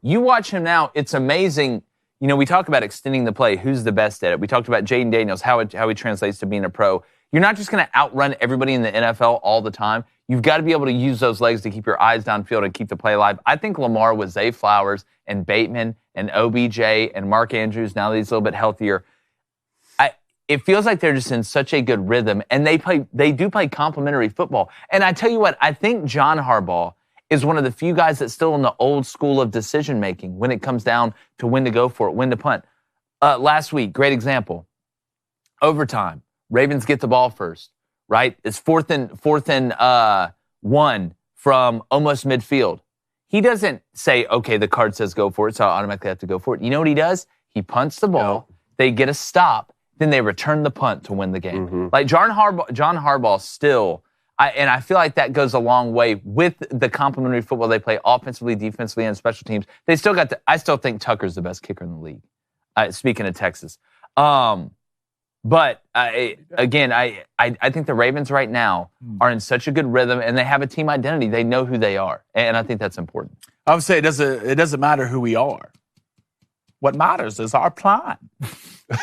You watch him now. It's amazing. You know, we talk about extending the play. Who's the best at it? We talked about Jaden Daniels, how he translates to being a pro. You're not just going to outrun everybody in the NFL all the time. You've got to be able to use those legs to keep your eyes downfield and keep the play alive. I think Lamar with Zay Flowers and Bateman and OBJ and Mark Andrews, now that he's a little bit healthier, it feels like they're just in such a good rhythm, and they do play complementary football. And I tell you what, I think John Harbaugh is one of the few guys that's still in the old school of decision-making when it comes down to when to go for it, when to punt. Last week, great example. Overtime. Ravens get the ball first, right? It's fourth and 1 from almost midfield. He doesn't say, okay, the card says go for it, so I automatically have to go for it. You know what he does? He punts the ball. They get a stop. Then they return the punt to win the game. Like John Harbaugh still, and I feel like that goes a long way with the complementary football they play offensively, defensively, and special teams. They still got I still think Tucker's the best kicker in the league. Speaking of Texas. But again, I think the Ravens right now are in such a good rhythm, and they have a team identity. They know who they are, and I think that's important. I would say it doesn't matter who we are. What matters is our plan,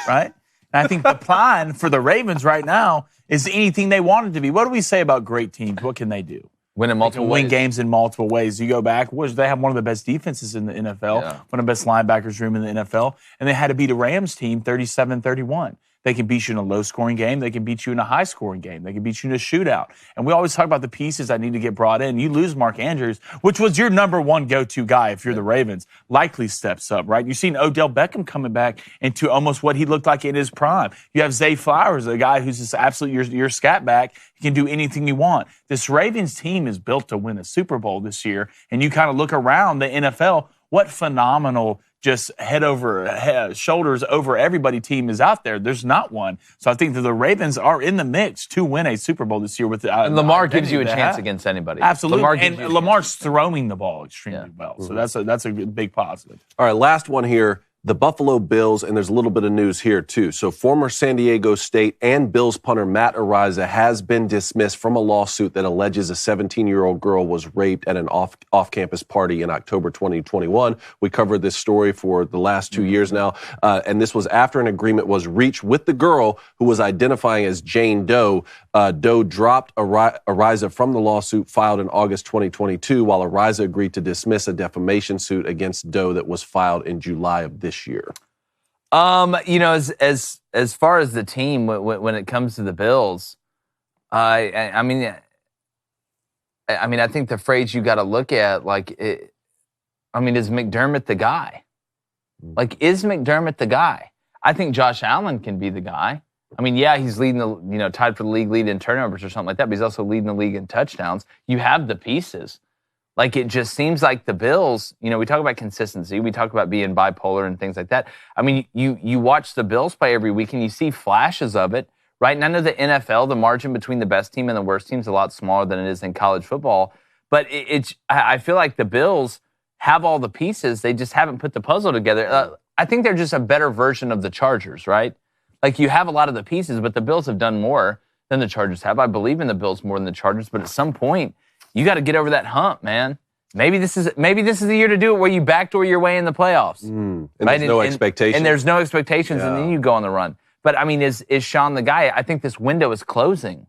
right? And I think the plan for the Ravens right now is anything they want it to be. What do we say about great teams? What can they do? Win in multiple ways. Win games in multiple ways. You go back, they have one of the best defenses in the NFL, one of the best linebackers room in the NFL, and they had to beat a Rams team 37-31. They can beat you in a low-scoring game. They can beat you in a high-scoring game. They can beat you in a shootout. And we always talk about the pieces that need to get brought in. You lose Mark Andrews, which was your number one go-to guy if you're the Ravens. Likely steps up, right? You've seen Odell Beckham coming back into almost what he looked like in his prime. You have Zay Flowers, a guy who's just absolutely your scat back. He can do anything you want. This Ravens team is built to win a Super Bowl this year. And you kind of look around the NFL, what phenomenal just shoulders over everybody team is out there. There's not one. So I think that the Ravens are in the mix to win a Super Bowl this year. With and Lamar gives you a chance against anybody. Absolutely. Lamar's throwing the ball extremely well. So that's a big positive. All right, last one here. The Buffalo Bills, and there's a little bit of news here, too. So former San Diego State and Bills punter Matt Araiza has been dismissed from a lawsuit that alleges a 17-year-old girl was raped at an off-campus party in October 2021. We covered this story for the last 2 years now, and this was after an agreement was reached with the girl who was identifying as Jane Doe. Doe dropped Araiza from the lawsuit filed in August 2022, while Araiza agreed to dismiss a defamation suit against Doe that was filed in July of this year. You know, as far as the team, when it comes to the Bills, I mean, I think the phrase you got to look at, is McDermott the guy? Like, is McDermott the guy? I think Josh Allen can be the guy. I mean, yeah, he's leading the, tied for the league lead in turnovers or something like that, but he's also leading the league in touchdowns. You have the pieces. Like, it just seems like the Bills, we talk about consistency. We talk about being bipolar and things like that. I mean, you watch the Bills play every week and you see flashes of it, right? And I know the NFL, the margin between the best team and the worst team is a lot smaller than it is in college football. But I feel like the Bills have all the pieces. They just haven't put the puzzle together. I think they're just a better version of the Chargers, right? Like, you have a lot of the pieces, but the Bills have done more than the Chargers have. I believe in the Bills more than the Chargers, but at some point, you got to get over that hump, man. Maybe this is the year to do it where you backdoor your way in the playoffs. And right? There's no expectations. And there's no expectations, and then you go on the run. But, I mean, is Sean the guy? I think this window is closing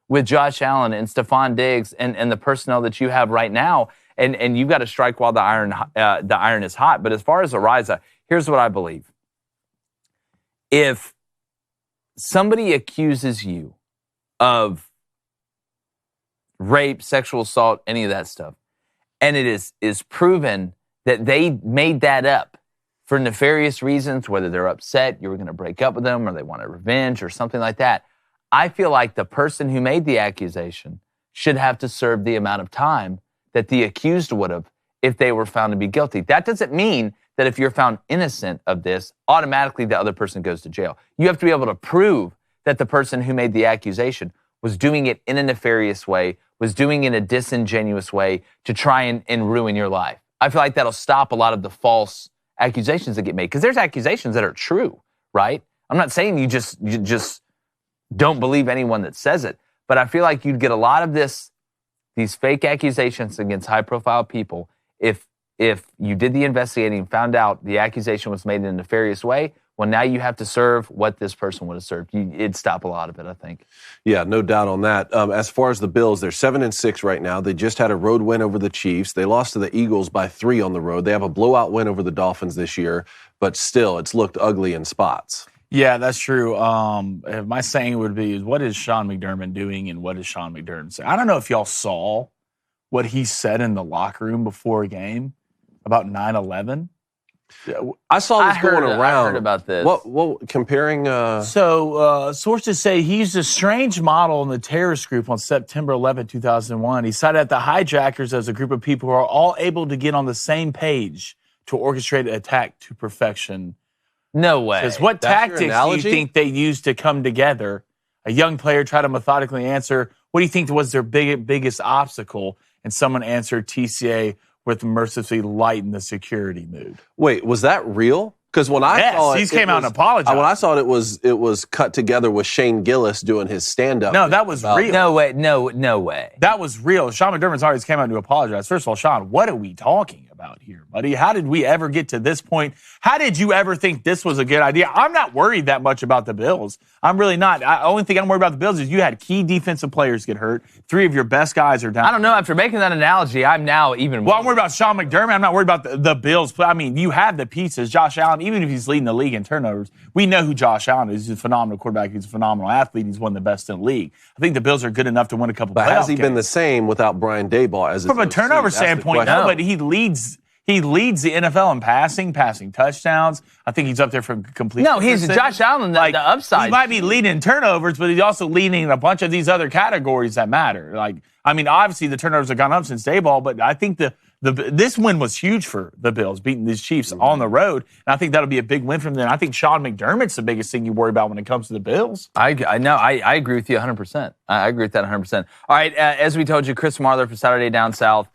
with Josh Allen and Stephon Diggs and the personnel that you have right now, and you've got to strike while the iron is hot. But as far as Ariza, here's what I believe. If somebody accuses you of rape, sexual assault, any of that stuff, and it is proven that they made that up for nefarious reasons, whether they're upset, you were going to break up with them, or they wanted revenge or something like that, I feel like the person who made the accusation should have to serve the amount of time that the accused would have if they were found to be guilty. That doesn't mean that if you're found innocent of this, automatically the other person goes to jail. You have to be able to prove that the person who made the accusation was doing it in a nefarious way, was doing it in a disingenuous way to try and ruin your life. I feel like that'll stop a lot of the false accusations that get made, because there's accusations that are true, right? I'm not saying you just don't believe anyone that says it, but I feel like you'd get a lot of these fake accusations against high-profile people if you did the investigating and found out the accusation was made in a nefarious way. Well, now you have to serve what this person would have served. It'd stop a lot of it, I think. Yeah, no doubt on that. As far as the Bills, they're 7-6 right now. They just had a road win over the Chiefs. They lost to the Eagles by 3 on the road. They have a blowout win over the Dolphins this year, but still, it's looked ugly in spots. Yeah, that's true. My saying would be, what is Sean McDermott doing and what is Sean McDermott saying? I don't know if y'all saw what he said in the locker room before a game about 9/11. I saw this going around. I heard about this. What comparing? So sources say he used a strange model in the terrorist group on September 11, 2001. He cited the hijackers as a group of people who are all able to get on the same page to orchestrate an attack to perfection. No way. Says, what tactics do you think they used to come together? A young player tried to methodically answer, what do you think was their biggest obstacle? And someone answered TCA with mercilessly lighten the security mood. Wait, was that real? Because when I saw it, he came out and apologized. When I saw it, it was cut together with Shane Gillis doing his stand-up. No, that was real. No way. No way. That was real. Sean McDermott's always came out to apologize. First of all, Sean, what are we talking about here, buddy? How did we ever get to this point? How did you ever think this was a good idea? I'm not worried that much about the Bills. I'm really not. The only thing I'm worried about the Bills is you had key defensive players get hurt. 3 of your best guys are down. I don't know. After making that analogy, I'm now even more. Well, I'm worried about Sean McDermott. I'm not worried about the Bills. I mean, you have the pieces. Josh Allen, even if he's leading the league in turnovers, we know who Josh Allen is. He's a phenomenal quarterback. He's a phenomenal athlete. He's one of the best in the league. I think the Bills are good enough to win a couple. But has he been the same without Brian Daboll? As from a turnover standpoint, no. But he leads the NFL in passing touchdowns. I think he's up there for complete. No, he's Josh Allen. The upside. He might be leading in turnovers, but he's also leading in a bunch of these other categories that matter. Obviously the turnovers have gone up since Daboll, but I think this win was huge for the Bills, beating these Chiefs on the road. And I think that'll be a big win for them. And I think Sean McDermott's the biggest thing you worry about when it comes to the Bills. I agree with you 100%. I agree with that 100%. All right, as we told you, Chris Marler for Saturday Down South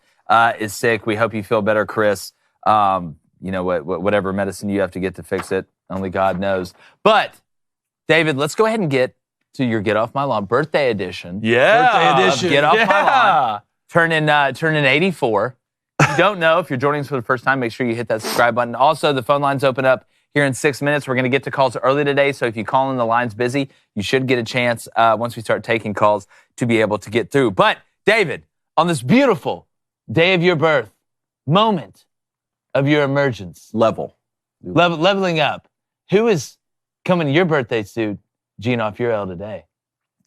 is sick. We hope you feel better, Chris. Whatever medicine you have to get to fix it, only God knows. But, David, let's go ahead and get to your Get Off My Lawn birthday edition. Yeah. Birthday edition. Get Off My Lawn. Turning 84. If you don't know, if you're joining us for the first time, make sure you hit that subscribe button. Also, the phone lines open up here in 6 minutes. We're going to get to calls early today, so if you call in, the line's busy, you should get a chance once we start taking calls to be able to get through. But, David, on this beautiful day of your birth, moment of your emergence. Leveling up. Who is coming to your birthday suit, Gene, off your L today?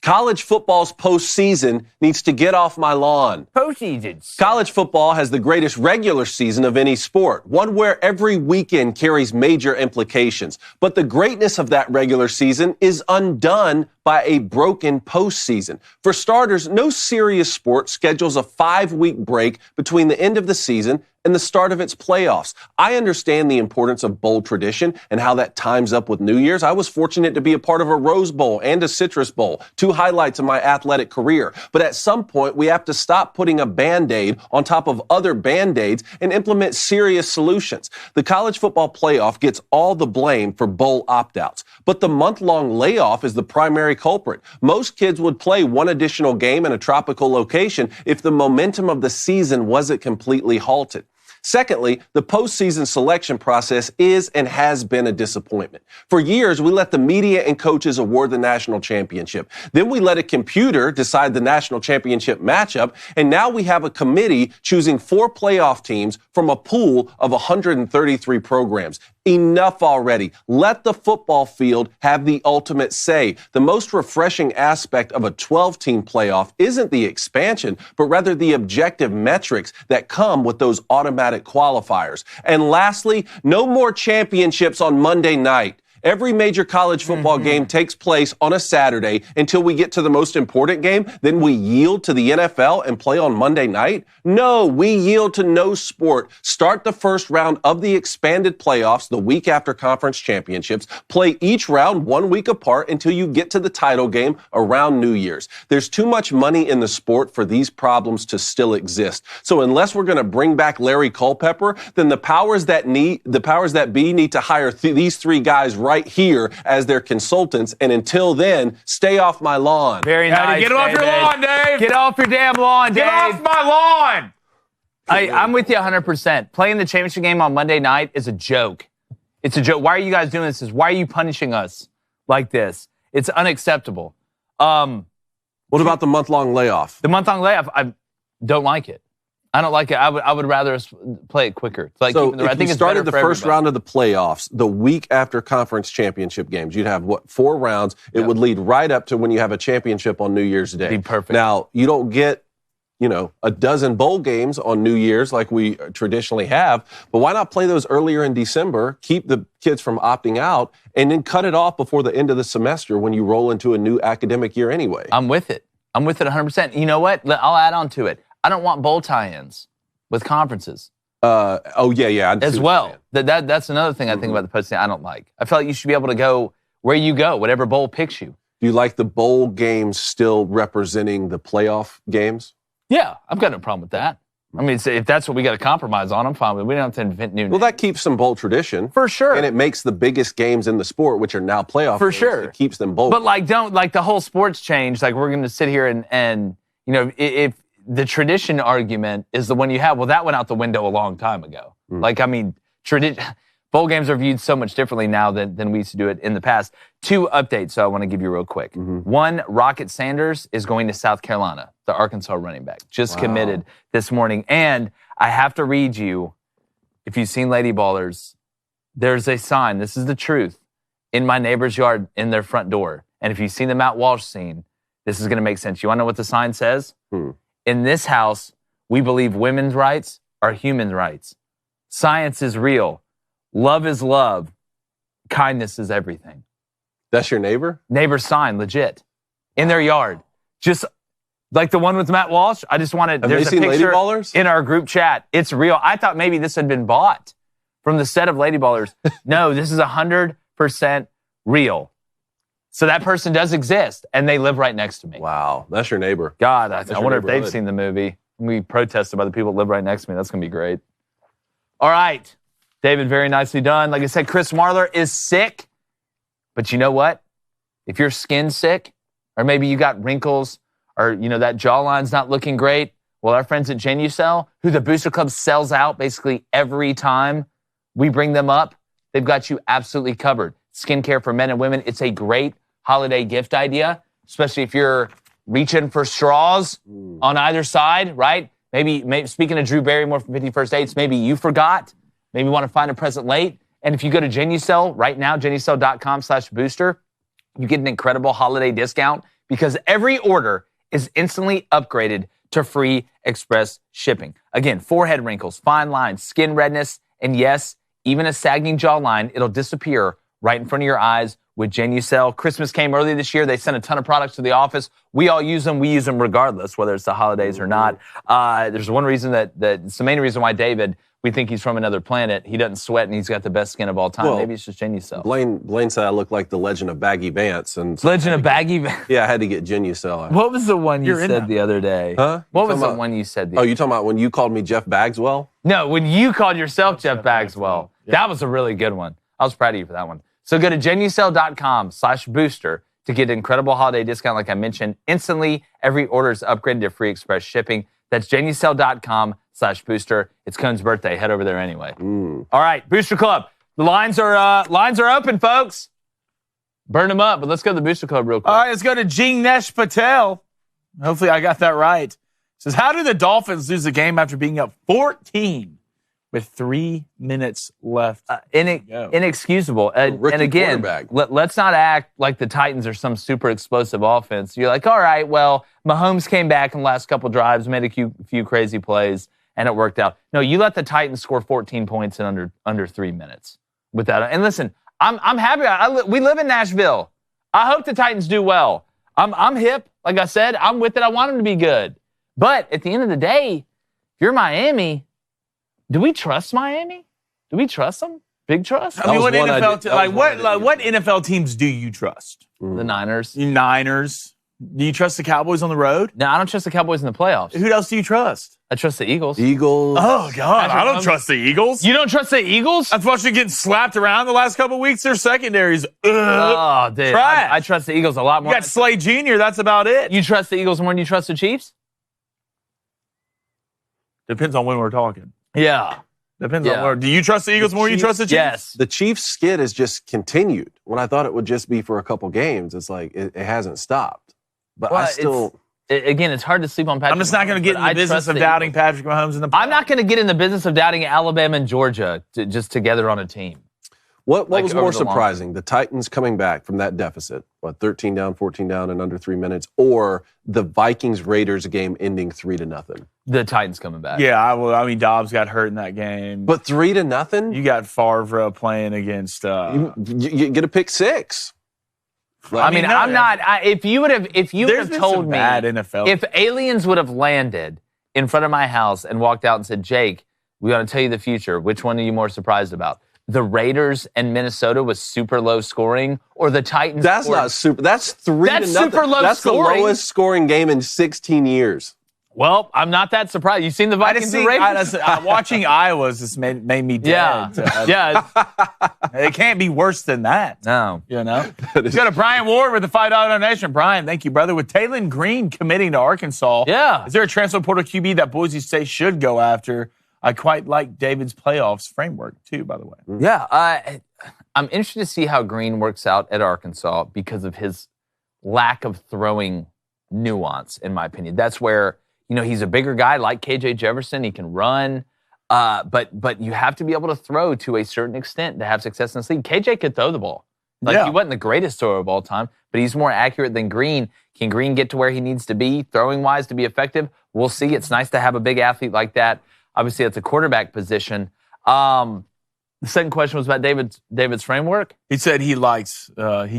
College football's postseason needs to get off my lawn. Postseasons. College football has the greatest regular season of any sport, one where every weekend carries major implications. But the greatness of that regular season is undone by a broken postseason. For starters, no serious sport schedules a 5-week break between the end of the season and the start of its playoffs. I understand the importance of bowl tradition and how that times up with New Year's. I was fortunate to be a part of a Rose Bowl and a Citrus Bowl, 2 highlights of my athletic career. But at some point, we have to stop putting a Band-Aid on top of other Band-Aids and implement serious solutions. The college football playoff gets all the blame for bowl opt-outs, but the month-long layoff is the primary culprit. Most kids would play one additional game in a tropical location if the momentum of the season wasn't completely halted. Secondly, the postseason selection process is and has been a disappointment. For years, we let the media and coaches award the national championship. Then we let a computer decide the national championship matchup. And now we have a committee choosing 4 playoff teams from a pool of 133 programs. Enough already. Let the football field have the ultimate say. The most refreshing aspect of a 12-team playoff isn't the expansion, but rather the objective metrics that come with those automatic qualifiers. And lastly, no more championships on Monday night. Every major college football game takes place on a Saturday until we get to the most important game. Then we yield to the NFL and play on Monday night? No, we yield to no sport. Start the first round of the expanded playoffs the week after conference championships. Play each round 1 week apart until you get to the title game around New Year's. There's too much money in the sport for these problems to still exist. So unless we're going to bring back Larry Culpepper, then the powers that be need to hire these 3 guys right here as their consultants, and until then, stay off my lawn. Very nice. Get off your lawn, Dave. Get off your damn lawn, Dave. Get off my lawn. I'm with you 100%. Playing the championship game on Monday night is a joke. It's a joke. Why are you guys doing this? Why are you punishing us like this? It's unacceptable. What about the month-long layoff? The month-long layoff, I don't like it. I don't like it. I would rather us play it quicker. It's like so I think you started the first round of the playoffs the week after conference championship games. You'd have, 4 rounds? It would lead right up to when you have a championship on New Year's Day. Be perfect. Now, you don't get, a dozen bowl games on New Year's like we traditionally have, but why not play those earlier in December, keep the kids from opting out, and then cut it off before the end of the semester when you roll into a new academic year anyway? I'm with it. 100%. You know what? I'll add on to it. I don't want bowl tie-ins with conferences. Yeah. As well. That's another thing I think about the postseason I don't like. I feel like you should be able to go where you go, whatever bowl picks you. Do you like the bowl games still representing the playoff games? Yeah, I've got no problem with that. I mean, if that's what we got to compromise on, I'm fine with it. We don't have to invent new names. Well, that keeps some bowl tradition. For sure. And it makes the biggest games in the sport, which are now playoff For games, sure. it keeps them bowl. But the whole sports change, we're going to sit here and if the tradition argument is the one you have, well, that went out the window a long time ago. Bowl games are viewed so much differently now than we used to do it in the past. 2 updates, so I want to give you real quick. One, Rocket Sanders is going to South Carolina, the Arkansas running back. Just committed this morning. And I have to read you, if you've seen Lady Ballers, there's a sign, this is the truth, in my neighbor's yard in their front door. And if you've seen the Matt Walsh scene, this is going to make sense. You want to know what the sign says? In this house, we believe women's rights are human rights. Science is real. Love is love. Kindness is everything. That's your neighbor? Neighbor's sign, legit. In their yard. Just like the one with Matt Walsh. I just wanted, Have there's they a seen picture Lady Ballers? in our group chat. It's real. I thought maybe this had been bought from the set of Lady Ballers. No, this is 100% real. So that person does exist, and they live right next to me. Wow, that's your neighbor. God, I wonder if they've seen the movie. We protested by the people that live right next to me. That's going to be great. All right. David, very nicely done. Like I said, Chris Marler is sick. But you know what? If your skin's sick, or maybe you got wrinkles, or that jawline's not looking great, well, our friends at Genucel, who the Booster Club sells out basically every time we bring them up, they've got you absolutely covered. Skincare for men and women. It's a great holiday gift idea, especially if you're reaching for straws on either side, right? Maybe speaking of Drew Barrymore from 51st Dates, maybe you forgot. Maybe you want to find a present late. And if you go to Genucel right now, genucel.com/booster, you get an incredible holiday discount. because every order is instantly upgraded to free express shipping. Again, forehead wrinkles, fine lines, skin redness, and yes, even a sagging jawline, it'll disappear right in front of your eyes with Genucel. Christmas came early this year. They sent a ton of products to the office. We all use them. We use them regardless, whether it's the holidays or not. There's one reason it's the main reason why David, we think he's from another planet. He doesn't sweat, and he's got the best skin of all time. Well, maybe it's just Genucel. Blaine said I look like the Legend of Baggy Vance. And Legend of Baggy Vance? Yeah, I had to get Genucel. What was the one you said the other day? Huh? What was the one you said the other day? Oh, you talking about when you called me Jeff Bagswell? No, when you called yourself Jeff Bagswell. Yeah. That was a really good one. I was proud of you for that one. So go to Genucel.com/booster to get an incredible holiday discount like I mentioned. Instantly, every order is upgraded to free express shipping. That's Genucel.com/booster. It's Cone's birthday. Head over there anyway. All right, Booster Club. The lines are open, folks. Burn them up, but let's go to the Booster Club real quick. All right, let's go to Jignesh Patel. Hopefully I got that right. It says, how do the Dolphins lose the game after being up 14 with 3 minutes left? Inexcusable. And again, let's not act like the Titans are some super explosive offense. You're like, all right, well, Mahomes came back in the last couple drives, made a few crazy plays, and it worked out. No, you let the Titans score 14 points in under 3 minutes. And listen, I'm happy. We live in Nashville. I hope the Titans do well. I'm hip. Like I said, I'm with it. I want them to be good. But at the end of the day, if you're Miami, do we trust Miami? Do we trust them? Big trust? I mean, what NFL teams do you trust? The Niners. Niners. Do you trust the Cowboys on the road? No, I don't trust the Cowboys in the playoffs. Who else do you trust? I trust the Eagles. Oh, God. I don't trust the Eagles. You don't trust the Eagles? I've watched them getting slapped around the last couple of weeks. Their secondaries. Oh, dude. Trash. I trust the Eagles a lot more. You got Slade Jr. That's about it. You trust the Eagles more than you trust the Chiefs? Depends on when we're talking. Yeah. Depends on where. Do you trust the Eagles more than you trust the Chiefs? Yes. The Chiefs skid has just continued. When I thought it would just be for a couple games, it's like it hasn't stopped. But I still... Again, it's hard to sleep on Patrick I'm just not going to get in the business of doubting Patrick Mahomes in the playoffs. I'm not going to get in the business of doubting Alabama and Georgia just together on a team. What was more surprising, the Titans coming back from that deficit, 13 down, 14 down in under 3 minutes, or the Vikings-Raiders game ending 3-0? The Titans coming back. Yeah, I mean, Dobbs got hurt in that game. But 3-0? You got Favre playing against... You get a pick six. I'm not. If you would have told me, NFL. If aliens would have landed in front of my house and walked out and said, "Jake, we want to tell you the future. Which one are you more surprised about? The Raiders and Minnesota was super low scoring, or the Titans?" That's not super. That's 3-0. That's super low scoring. That's the lowest scoring game in 16 years. Well, I'm not that surprised. You seen the Vikings and Raiders? Watching Iowa just made me dead. Yeah. It can't be worse than that. No. You know? Let's go to Brian Ward with the $5 donation. Brian, thank you, brother. With Taylon Green committing to Arkansas, is there a transfer portal QB that Boise State should go after? I quite like David's playoffs framework, too, by the way. Yeah. I'm interested to see how Green works out at Arkansas because of his lack of throwing nuance, in my opinion. That's where... he's a bigger guy like KJ Jefferson. He can run, but you have to be able to throw to a certain extent to have success in this league. KJ could throw the ball. He wasn't the greatest thrower of all time, but he's more accurate than Green. Can Green get to where he needs to be, throwing-wise, to be effective? We'll see. It's nice to have a big athlete like that. Obviously, that's a quarterback position. The second question was about David's framework. He said he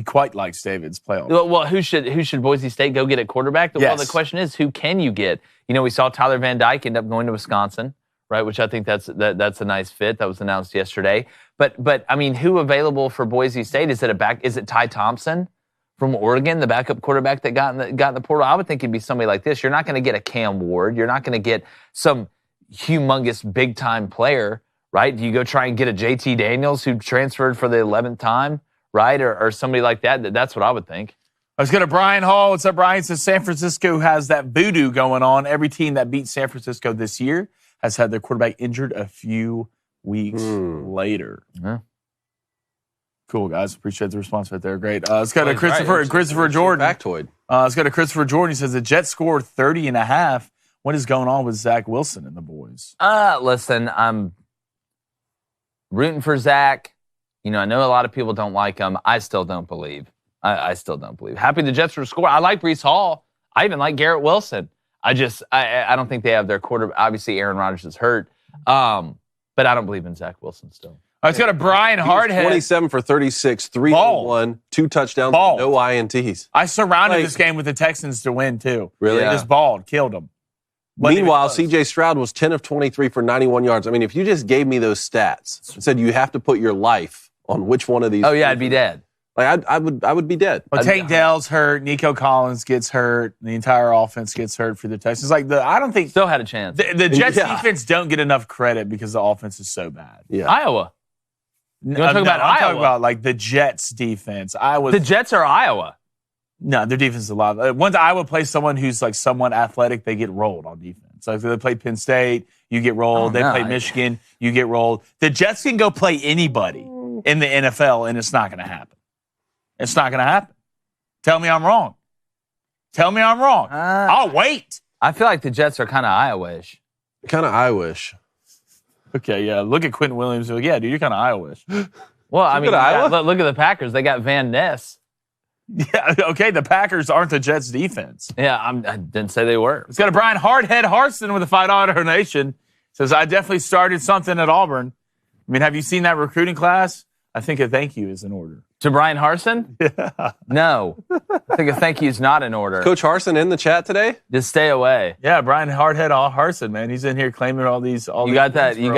quite likes David's playoff. Well, who should Boise State go get at quarterback? Yes. Well, the question is, who can you get? We saw Tyler Van Dyke end up going to Wisconsin, right? Which I think that's a nice fit. That was announced yesterday. But I mean, who available for Boise State? Is it Ty Thompson from Oregon, the backup quarterback that got in the portal? I would think it'd be somebody like this. You're not going to get a Cam Ward. You're not going to get some humongous big time player, right? Do you go try and get a JT Daniels who transferred for the 11th time, right? Or somebody like that? That's what I would think. Let's go to Brian Hall. What's up, Brian? Says San Francisco has that voodoo going on. Every team that beat San Francisco this year has had their quarterback injured a few weeks later. Yeah. Cool, guys. Appreciate the response right there. Great. Let's go to Christopher Jordan. Factoid. Let's go to Christopher Jordan. He says the Jets scored 30.5. What is going on with Zach Wilson and the boys? Listen, I'm rooting for Zach. I know a lot of people don't like him. I still don't believe. I still don't believe. Happy the Jets were scoring. I like Breece Hall. I even like Garrett Wilson. I don't think they have their quarterback. Obviously, Aaron Rodgers is hurt. But I don't believe in Zach Wilson still. Let's go to Brian Hardhead. 27 for 36, 3-1, 2 touchdowns, no INTs. I surrounded this game with the Texans to win, too. Really? They just balled, killed them. Meanwhile, C.J. Stroud was 10 of 23 for 91 yards. I mean, if you just gave me those stats and said you have to put your life on which one of these. Oh, yeah, I'd be dead. Like I would be dead. Well, Tank Dell's hurt. Nico Collins gets hurt. The entire offense gets hurt for the Texans. I don't think still had a chance. The Jets defense don't get enough credit because the offense is so bad. Yeah. Iowa. You want to talk about Iowa? I'm talking about like the Jets defense. The Jets are Iowa. No, their defense is a lot. Once Iowa plays someone who's like somewhat athletic, they get rolled on defense. Like they play Penn State, you get rolled. They play Michigan, you get rolled. The Jets can go play anybody in the NFL, and it's not going to happen. It's not going to happen. Tell me I'm wrong. Tell me I'm wrong. I'll wait. I feel like the Jets are kind of Iowa-ish. Kind of Iowa-ish. Okay, yeah. Look at Quentin Williams. Yeah, dude, you're kind of Iowa-ish. Well, I mean, look at the Packers. They got Van Ness. Yeah, okay, the Packers aren't the Jets' defense. Yeah, I didn't say they were. It's got a Brian Hardhead Harson with a $5 donation. Says, I definitely started something at Auburn. I mean, have you seen that recruiting class? I think a thank you is in order. To Brian Harson? Yeah. No. I think a thank you is not in order. Coach Harson in the chat today? Just stay away. Yeah, Brian Hardhead Harson, man. He's in here claiming all these. You got that new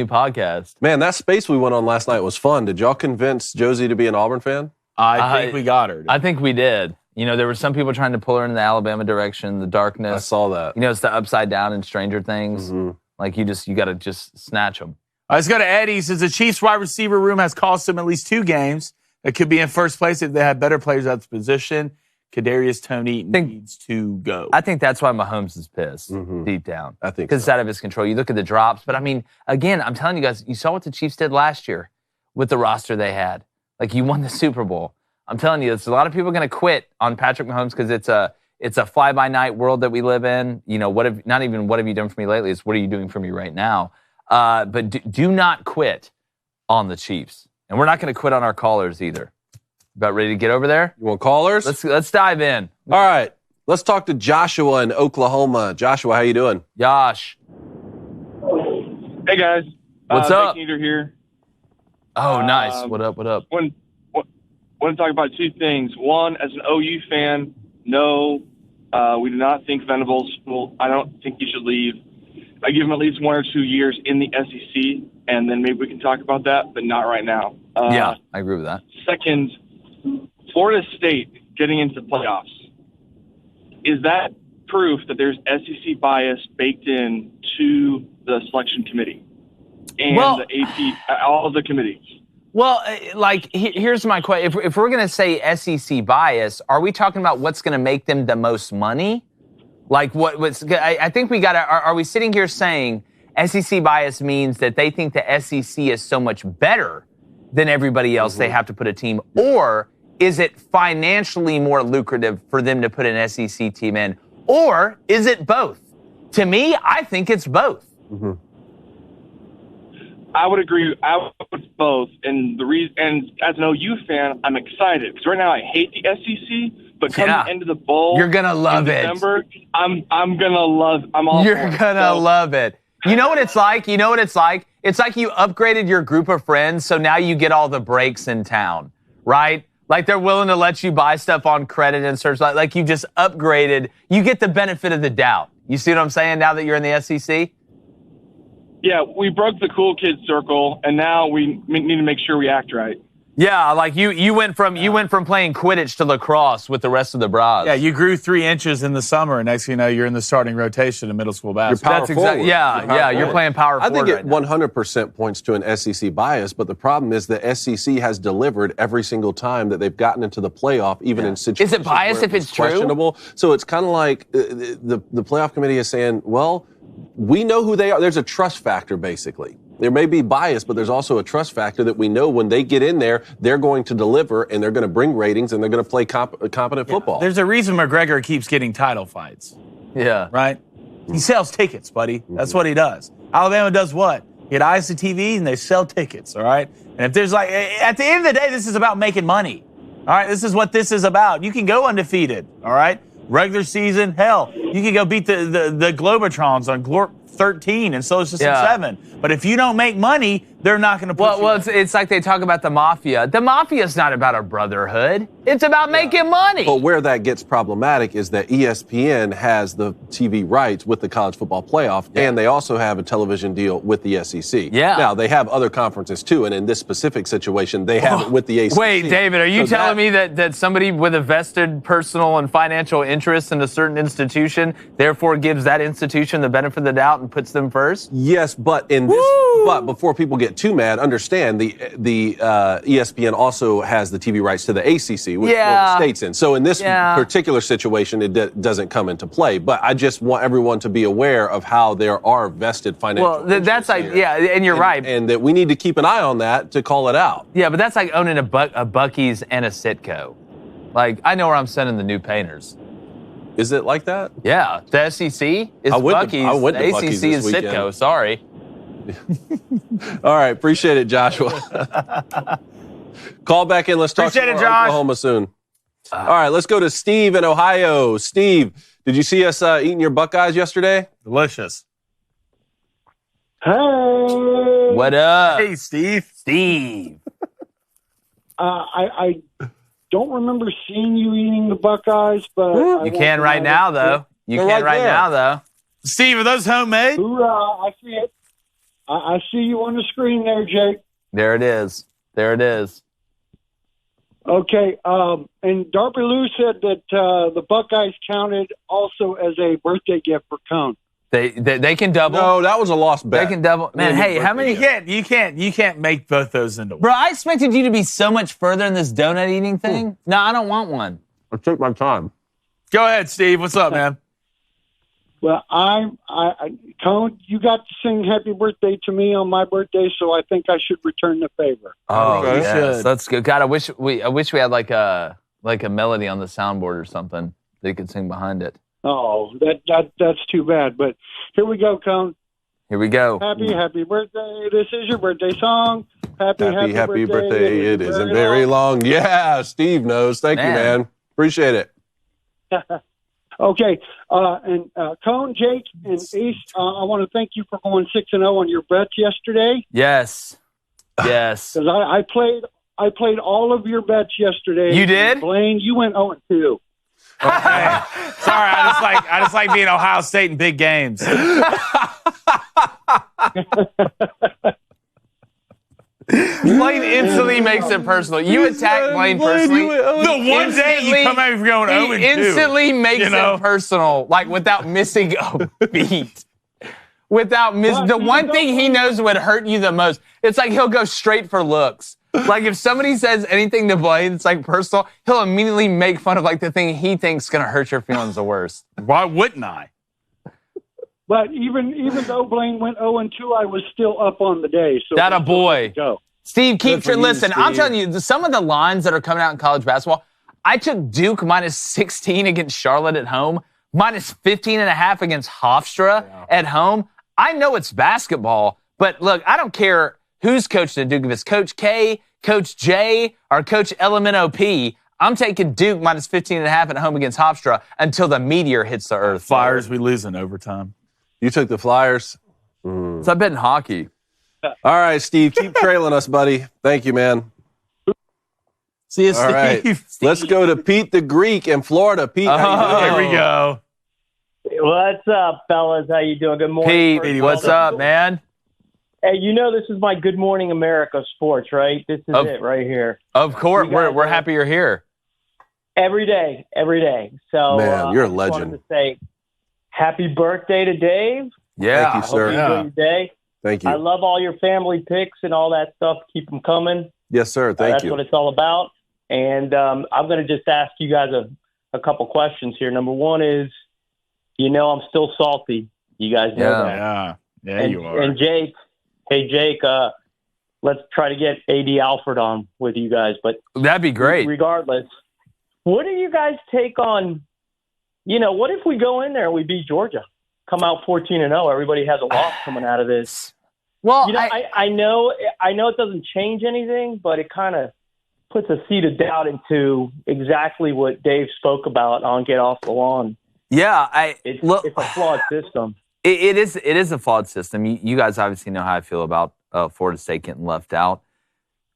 podcast. Man, that space we went on last night was fun. Did y'all convince Josie to be an Auburn fan? I think we got her. I think we did. You know, there were some people trying to pull her in the Alabama direction, the darkness. I saw that. You know, it's the upside down in Stranger Things. Mm-hmm. Like you got to just snatch them. Let's go to Eddie. He says the Chiefs wide receiver room has cost them at least 2 games. They could be in first place if they had better players at the position. Kadarius Toney needs to go. I think that's why Mahomes is pissed deep down. I think because it's out of his control. You look at the drops, but I mean, again, I'm telling you guys, you saw what the Chiefs did last year with the roster they had. Like you won the Super Bowl. I'm telling you, there's a lot of people going to quit on Patrick Mahomes because it's a fly-by-night world that we live in. You know, not even what have you done for me lately? It's what are you doing for me right now? But do not quit on the Chiefs. And we're not going to quit on our callers either. About ready to get over there? You want callers? Let's dive in. All right. Let's talk to Joshua in Oklahoma. Joshua, how you doing? Josh. Hey, guys. What's up? Eater here. Oh, nice. What up? Want to talk about 2 things. One, as an OU fan, no, we do not think Venables I don't think he should leave. I give him at least 1 or 2 years in the SEC, and then maybe we can talk about that, but not right now. Yeah, I agree with that. Second, Florida State getting into the playoffs. Is that proof that there's SEC bias baked in to the selection committee and the AP, all of the committees? Well, here's my question. If we're going to say SEC bias, are we talking about what's going to make them the most money? Like I think we got to, are we sitting here saying SEC bias means that they think the SEC is so much better than everybody else they have to put a team? Or is it financially more lucrative for them to put an SEC team in? Or is it both? To me, I think it's both. Mm-hmm. I would agree. I would both. And the reason, and as an OU fan, I'm excited because right now I hate the SEC. But come the end of the bowl, you're gonna love it. December, I'm gonna love. I'm all. You're gonna love it. You know what it's like? It's like you upgraded your group of friends, so now you get all the breaks in town, right? Like they're willing to let you buy stuff on credit and search. Like you just upgraded. You get the benefit of the doubt. You see what I'm saying? Now that you're in the SEC. Yeah, we broke the cool kid circle, and now we need to make sure we act right. Yeah, like you went from playing Quidditch to lacrosse with the rest of the bras. Yeah, you grew 3 inches in the summer, and next thing you know, you're in the starting rotation in middle school basketball. You're power forward. You're playing power forward. I think it 100% points to an SEC bias, but the problem is the SEC has delivered every single time that they've gotten into the playoff, even in situations. Is it biased if it's questionable? True? So it's kind of like the playoff committee is saying, well, we know who they are. There's a trust factor, basically. There may be bias, but there's also a trust factor that we know when they get in there, they're going to deliver and they're going to bring ratings and they're going to play competent football. There's a reason McGregor keeps getting title fights. Yeah. Right? He sells tickets, buddy. That's what he does. Alabama does what? Get eyes to TV and they sell tickets, all right? And if there's at the end of the day, this is about making money. All right, this is what this is about. You can go undefeated, all right? Regular season, hell, you can go beat the Globetrons on Glorp 13 and Solar System 7. But if you don't make money, they're not going to put you. Well, it's like they talk about the mafia. The mafia is not about a brotherhood. It's about making money. But where that gets problematic is that ESPN has the TV rights with the college football playoff, and they also have a television deal with the SEC. Yeah. Now, they have other conferences too, and in this specific situation, they have it with the ACC. Wait, David, are you telling me that somebody with a vested personal and financial interest in a certain institution therefore gives that institution the benefit of the doubt and puts them first? Yes, but in this, but before people get too mad, understand the ESPN also has the TV rights to the ACC, which Florida State's in. So in this particular situation, it doesn't come into play. But I just want everyone to be aware of how there are vested financial. Well, that's like and you're right, and that we need to keep an eye on that to call it out. Yeah, but that's like owning a Buc-ee's and a Citco. Like I know where I'm sending the new painters. Is it like that? Yeah, the SEC is Buc-ee's. The ACC is Citco. Sorry. All right, appreciate it, Joshua. Call back in. Let's talk about Oklahoma soon. All right, let's go to Steve in Ohio. Steve, did you see us eating your Buckeyes yesterday? Delicious. Hey. What up? Hey, Steve. Steve. I don't remember seeing you eating the Buckeyes, but you can right now, though. You can right now, though. Steve, are those homemade? Hoorah, I see it. I see you on the screen there, Jake. There it is. There it is. Okay, and Darby Lou said that the Buckeyes counted also as a birthday gift for Cone. They can double. No, that was a lost bet. They can double. Man, hey, how many? You can't make both those into one. Bro, I expected you to be so much further in this donut eating thing. No, I don't want one. I took my time. Go ahead, Steve. What's up, man? Well, Cone, you got to sing happy birthday to me on my birthday, so I think I should return the favor. Oh, yes, that's good. God, I wish we had like a melody on the soundboard or something that you could sing behind it. Oh, that's too bad. But here we go, Cone. Here we go. Happy birthday. This is your birthday song. Happy birthday. It isn't very long. Yeah, Steve knows. Thank you, man. Appreciate it. Okay, and Cone, Jake, and Ace, I want to thank you for going 6-0 on your bets yesterday. Yes. Because I played all of your bets yesterday. You did? Blaine, you went 0-2. Okay. Sorry, I just like being Ohio State in big games. Blaine instantly makes it personal. You attack Blaine personally. The one day you come out going 0-2. He instantly makes it personal, like without missing a beat. The one thing he knows would hurt you the most, it's like he'll go straight for looks. Like if somebody says anything to Blaine, it's like personal, he'll immediately make fun of like the thing he thinks is going to hurt your feelings the worst. Why wouldn't I? But even though Blaine went 0-2, I was still up on the day. So that a boy. Go. Steve, listen, I'm telling you, some of the lines that are coming out in college basketball, I took Duke -16 against Charlotte at home, -15.5 against Hofstra at home. I know it's basketball, but look, I don't care who's coaching at Duke. If it's Coach K, Coach J, or Coach LMNOP, I'm taking Duke -15.5 at home against Hofstra until the meteor hits the earth. Flyers, we lose in overtime. You took the Flyers. So I bet in hockey. All right, Steve, keep trailing us, buddy. Thank you, man. See you, Steve. All right, let's go to Pete the Greek in Florida. Pete, how you doing? Here we go. What's up, fellas? How you doing? Good morning. Pete, what's up, man? Hey, this is my Good Morning America sports, right? This is it right here. Of course. We're happy you're here. Every day. So, man, you're a I legend. wanted to say happy birthday to Dave. Yeah. Thank you, sir. Hope you enjoy your day. Thank you. I love all your family pics and all that stuff. Keep them coming. Yes, sir. Thank That's you. what it's all about. And I'm going to just ask you guys a couple questions here. Number one is, I'm still salty. You guys know that. Yeah, you are. And Jake, hey, Jake, let's try to get A.D. Alford on with you guys. But that'd be great. Regardless, what do you guys take on, what if we go in there and we beat Georgia? Come out 14-0. Everybody has a loss coming out of this. Well, I know it doesn't change anything, but it kind of puts a seed of doubt into exactly what Dave spoke about on Get Off the Lawn. Yeah, It's a flawed system. It is a flawed system. You guys obviously know how I feel about Florida State getting left out.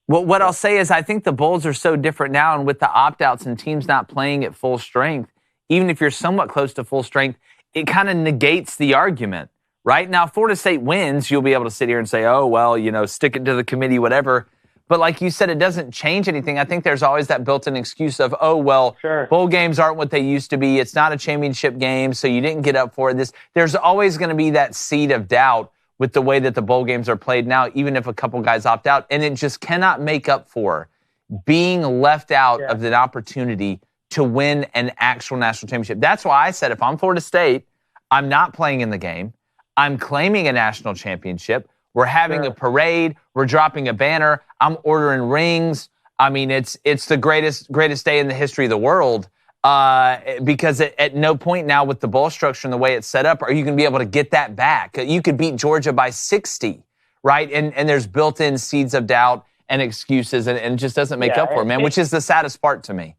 Well, what I'll say is I think the Bulls are so different now, and with the opt-outs and teams not playing at full strength, even if you're somewhat close to full strength, it kind of negates the argument, right? Now, if Florida State wins, you'll be able to sit here and say, oh, well, stick it to the committee, whatever. But like you said, it doesn't change anything. I think there's always that built-in excuse of, oh, well, sure, bowl games aren't what they used to be. It's not a championship game, so you didn't get up for this. There's always going to be that seed of doubt with the way that the bowl games are played now, even if a couple guys opt out. And it just cannot make up for being left out of an opportunity to win an actual national championship. That's why I said if I'm Florida State, I'm not playing in the game. I'm claiming a national championship. We're having a parade. We're dropping a banner. I'm ordering rings. I mean, it's the greatest day in the history of the world. Because at no point now with the bowl structure and the way it's set up are you going to be able to get that back. You could beat Georgia by 60, right? And there's built-in seeds of doubt and excuses, and it just doesn't make up for it, man, which is the saddest part to me.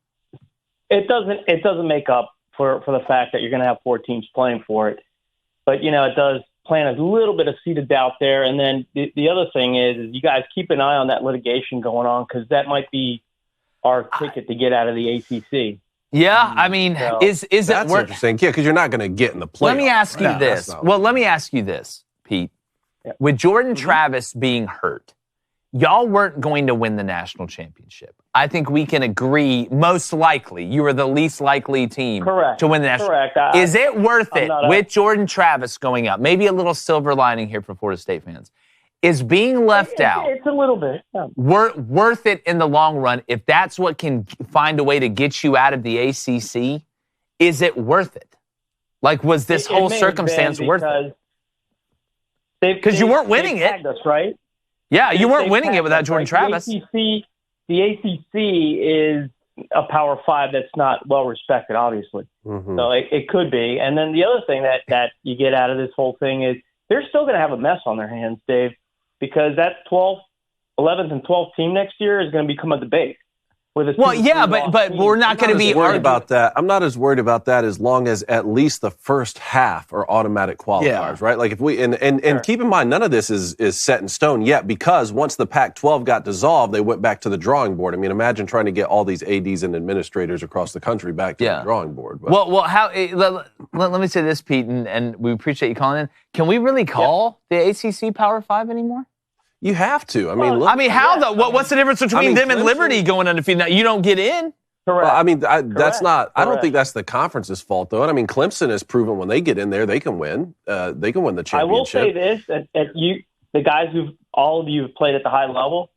It doesn't make up for the fact that you're going to have 4 teams playing for it. But, it does plant a little bit of seed of doubt there. And then the other thing is you guys keep an eye on that litigation going on because that might be our ticket to get out of the ACC. Yeah, I mean, is it worth? That's interesting. Yeah, because you're not going to get in the playoffs. Let me ask you this. Well, let me ask you this, Pete. Yeah. With Jordan Travis being hurt, y'all weren't going to win the national championship. I think we can agree, most likely, you were the least likely team to win the national championship. Correct. Is it worth it with Jordan Travis going up? Maybe a little silver lining here for Florida State fans. Is being left out it's a little bit worth it in the long run if that's what can find a way to get you out of the ACC? Is it worth it? Like, was this whole circumstance worth it? Because you weren't winning it. Us, right? Yeah, you weren't winning it without Jordan Travis. The ACC is a Power 5 that's not well respected, obviously. Mm-hmm. So it could be. And then the other thing that you get out of this whole thing is they're still going to have a mess on their hands, Dave. Because that 11th and 12th team next year is going to become a debate. But we're not going to be worried about that. I'm not as worried about that as long as at least the first half are automatic qualifiers, right? Like if we and keep in mind, none of this is set in stone yet because once the Pac-12 got dissolved, they went back to the drawing board. I mean, imagine trying to get all these ADs and administrators across the country back to the drawing board. But. Let me say this, Pete, and we appreciate you calling in. Can we really call the ACC Power 5 anymore? You have to. I mean, how though? What's the difference between them and Liberty going undefeated? Now, you don't get in. Correct. Well, I mean, that's not. I don't think that's the conference's fault, though. And I mean, Clemson has proven when they get in there, they can win. They can win the championship. I will say this: the guys all of you have played at the high level.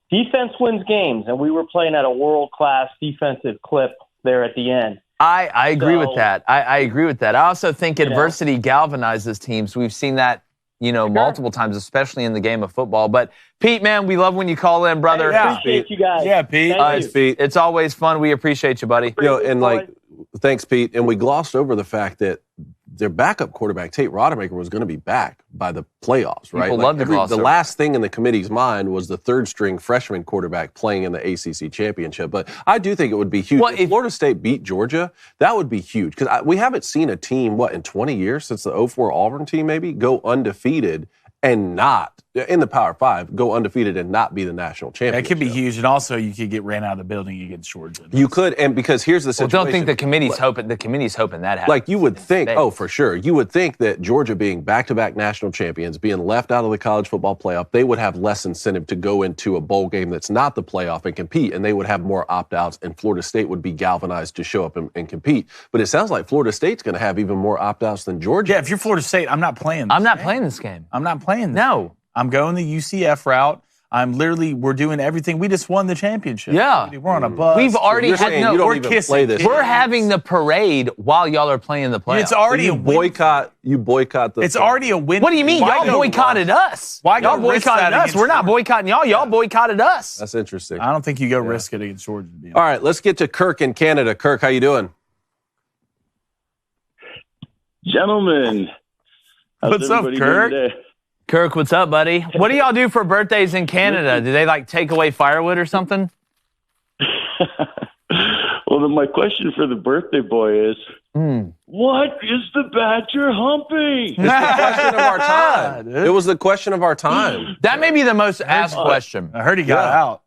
Defense wins games, and we were playing at a world-class defensive clip there at the end. I agree with that. I agree with that. I also think adversity galvanizes teams. We've seen that. Multiple times, especially in the game of football. But, Pete, man, we love when you call in, brother. Hey, appreciate you guys. Yeah, Pete. Thanks, Pete. It's always fun. We appreciate you, buddy. Thanks, Pete. And we glossed over the fact that their backup quarterback, Tate Rodemaker, was going to be back by the playoffs, right? People love to gloss over. The last thing in the committee's mind was the third-string freshman quarterback playing in the ACC championship. But I do think it would be huge. If Florida State beat Georgia, that would be huge. Because we haven't seen a team, in 20 years, since the 2004 Auburn team maybe, go undefeated and not, in the Power 5, go undefeated and not be the national champion. That could be huge. And also, you could get ran out of the building against Georgia. You could, and because here's the situation. Don't think the committee's hoping that happens. Like you would think, for sure. You would think that Georgia being back-to-back national champions, being left out of the college football playoff, they would have less incentive to go into a bowl game that's not the playoff and compete, and they would have more opt-outs, and Florida State would be galvanized to show up and compete. But it sounds like Florida State's going to have even more opt-outs than Georgia. Yeah, if you're Florida State, I'm not playing this I'm not playing this game. I'm not playing this. No. I'm going the UCF route. We're doing everything. We just won the championship. Yeah. We're on a bus. We've already we're kissing. We're having the parade while y'all are playing the playoffs. It's already You boycott the. It's already a win. What do you mean? Y'all boycotted us. Why y'all boycotted us? We're not boycotting y'all. Y'all boycotted us. That's interesting. I don't think you go risk it against Georgia. All right, let's get to Kirk in Canada. Kirk, how you doing? Gentlemen. What's up, Kirk? Kirk, what's up, buddy? What do y'all do for birthdays in Canada? Do they take away firewood or something? Well, then my question for the birthday boy is, what is the Badger humping? It's the question of our time. It was the question of our time. That may be the most asked question. I heard he got out.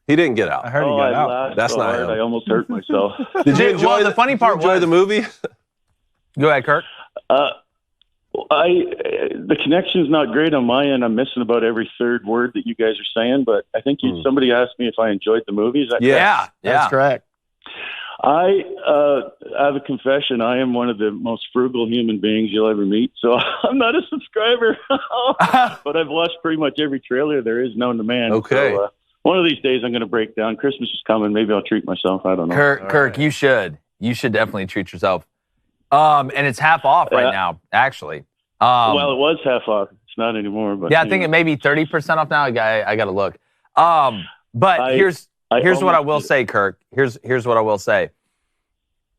He didn't get out. I heard he got out. Laughed That's so not hard, him. I almost hurt myself. Did you enjoy the funny part enjoy was the movie? Go ahead, Kirk. The connection's not great on my end. I'm missing about every third word that you guys are saying, but I think somebody asked me if I enjoyed the movie. Is that Yeah, That's correct. I have a confession. I am one of the most frugal human beings you'll ever meet, so I'm not a subscriber. But I've watched pretty much every trailer there is known to man. Okay. So, one of these days I'm going to break down. Christmas is coming. Maybe I'll treat myself. I don't know. Kirk, you should. You should definitely treat yourself. And it's half off right now, actually. Well, it was half off. It's not anymore. But yeah, I think it may be 30% off now. I got to look. But here's what I will say, Kirk. Here's what I will say.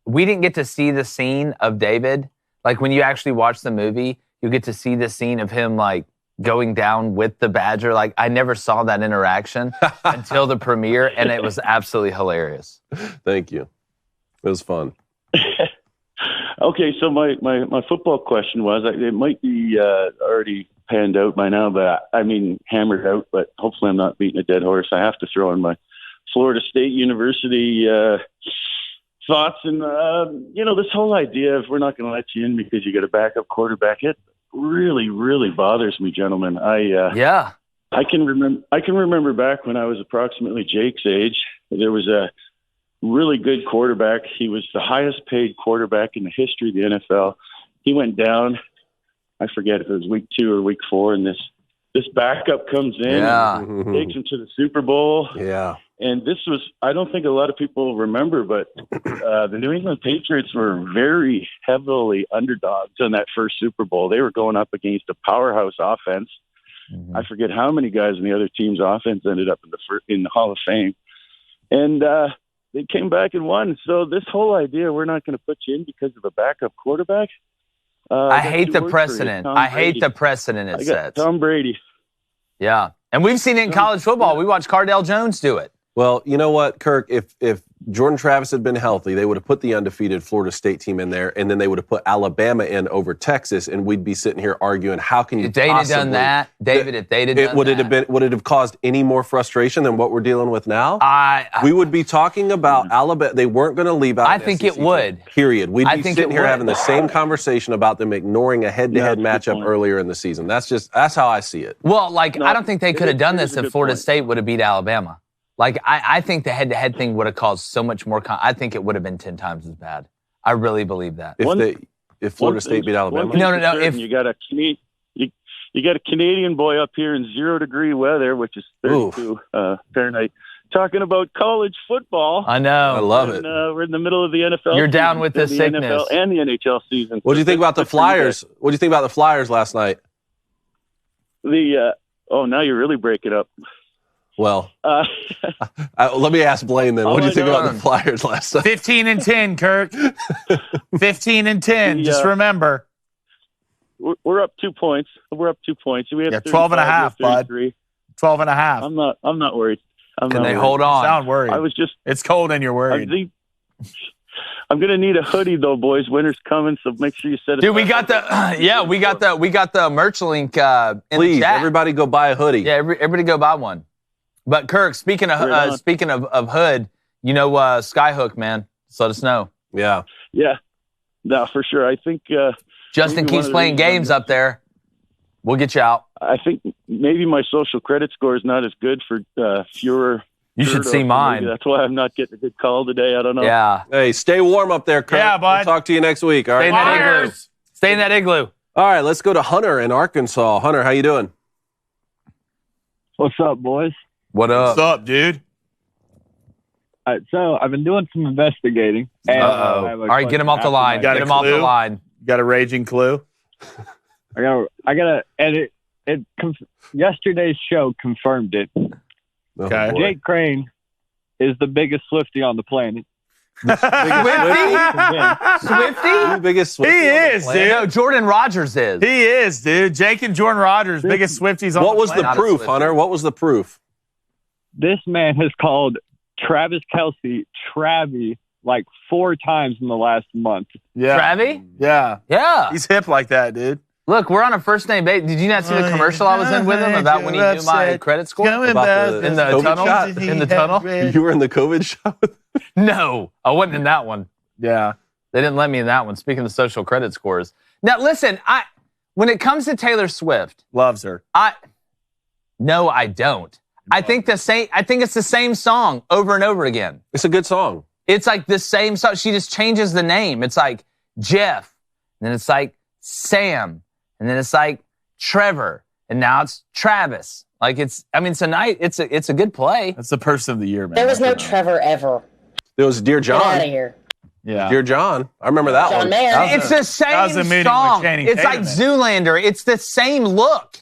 We didn't get to see the scene of David. Like when you actually watch the movie, you get to see the scene of him like going down with the Badger. Like I never saw that interaction until the premiere, and it was absolutely hilarious. Thank you. It was fun. Okay, so my football question was, it might be already panned out by now, but hammered out, but hopefully I'm not beating a dead horse. I have to throw in my Florida State University thoughts. And, this whole idea of we're not going to let you in because you got a backup quarterback, it really, really bothers me, gentlemen. I can remember back when I was approximately Jake's age, there was a really good quarterback. He was the highest paid quarterback in the history of the NFL. He went down, I forget if it was week 2 or week 4, and this backup comes in and takes him to the Super Bowl. Yeah. And this was, I don't think a lot of people remember, but the New England Patriots were very heavily underdogs on that first Super Bowl. They were going up against a powerhouse offense. I forget how many guys in the other team's offense ended up in the Hall of Fame. And they came back and won. So this whole idea, we're not going to put you in because of a backup quarterback. I hate the precedent. I hate the precedent it sets. Tom Brady. Yeah. And we've seen it in college football. We watched Cardale Jones do it. Well, you know what, Kirk? If Jordan Travis had been healthy, they would have put the undefeated Florida State team in there, and then they would have put Alabama in over Texas, and we'd be sitting here arguing, how can you If they'd have done that, David, if they'd have done that. Would it have caused any more frustration than what we're dealing with now? We would be talking about Alabama. They weren't going to leave out. I think it would. Period. We'd be sitting here having the same conversation about them ignoring a head-to-head matchup earlier in the season. That's how I see it. Well, I don't think they could have done this if Florida State would have beat Alabama. I think the head-to-head thing would have caused so much more. I think it would have been 10 times as bad. I really believe that. If Florida State beat Alabama, no. If you got a Canadian boy up here in 0-degree weather, which is 32 Fahrenheit, talking about college football. I know. I love it. We're in the middle of the NFL. You're down with the sickness NFL and the NHL season. What do you think about the Flyers? What do you think about the Flyers last night? Now you really break it up. Well, let me ask Blaine then. What do you think about the Flyers last night? 15-10, Kirk. 15-10. Just remember. We're up 2 points. We have 12 and a half, bud. 12 and a half. I'm not worried. Can they hold on? Sound worried. It's cold and you're worried. I'm gonna need a hoodie though, boys. Winter's coming, so make sure you set it. Dude, we got the merch link in Please, the chat. Everybody go buy a hoodie. Yeah, everybody go buy one. But Kirk, speaking of hood, Skyhook, man, just let us know. Yeah, no, for sure. I think Justin keeps playing games up there. We'll get you out. I think maybe my social credit score is not as good for fewer. You should see mine. Maybe that's why I'm not getting a good call today. I don't know. Yeah. Hey, stay warm up there, Kirk. Yeah, bud. We'll talk to you next week. All right. Stay in that igloo. All right, let's go to Hunter in Arkansas. Hunter, how you doing? What's up, boys? What up? What's up, dude? All right, so I've been doing some investigating. All right, get him off the line. Get him off the line. Got a raging clue? I gotta edit it. Yesterday's show confirmed it. Okay. Jake Crain is the biggest Swiftie on the planet. Swiftie? The biggest Swiftie. He is, dude. No, Jordan Rogers is. He is, dude. Jake and Jordan Rogers, biggest Swifties on the planet. What was the proof, Hunter? What was the proof? This man has called Travis Kelce, Travie, like 4 times in the last month. Yeah. Travi? Yeah. Yeah. He's hip like that, dude. Look, we're on a first name basis. Did you not see the commercial I was in with him about when he knew my credit score? About In the COVID tunnel? shot? In the tunnel? You were in the COVID shot? No, I wasn't in that one. Yeah. They didn't let me in that one. Speaking of social credit scores. Now, listen, when it comes to Taylor Swift, Loves her. no, I don't. I think it's the same song over and over again. It's a good song. It's like the same song. She just changes the name. It's like Jeff, and then it's like Sam, and then it's like Trevor, and now it's Travis. Like it's a good play. That's the person of the year, man. There was no Trevor ever. It was Dear John. Get out of here. Yeah. Dear John. I remember that John one. Mayer. It's the same meeting song. with Channing It's Tatum, like man. Zoolander. It's the same look.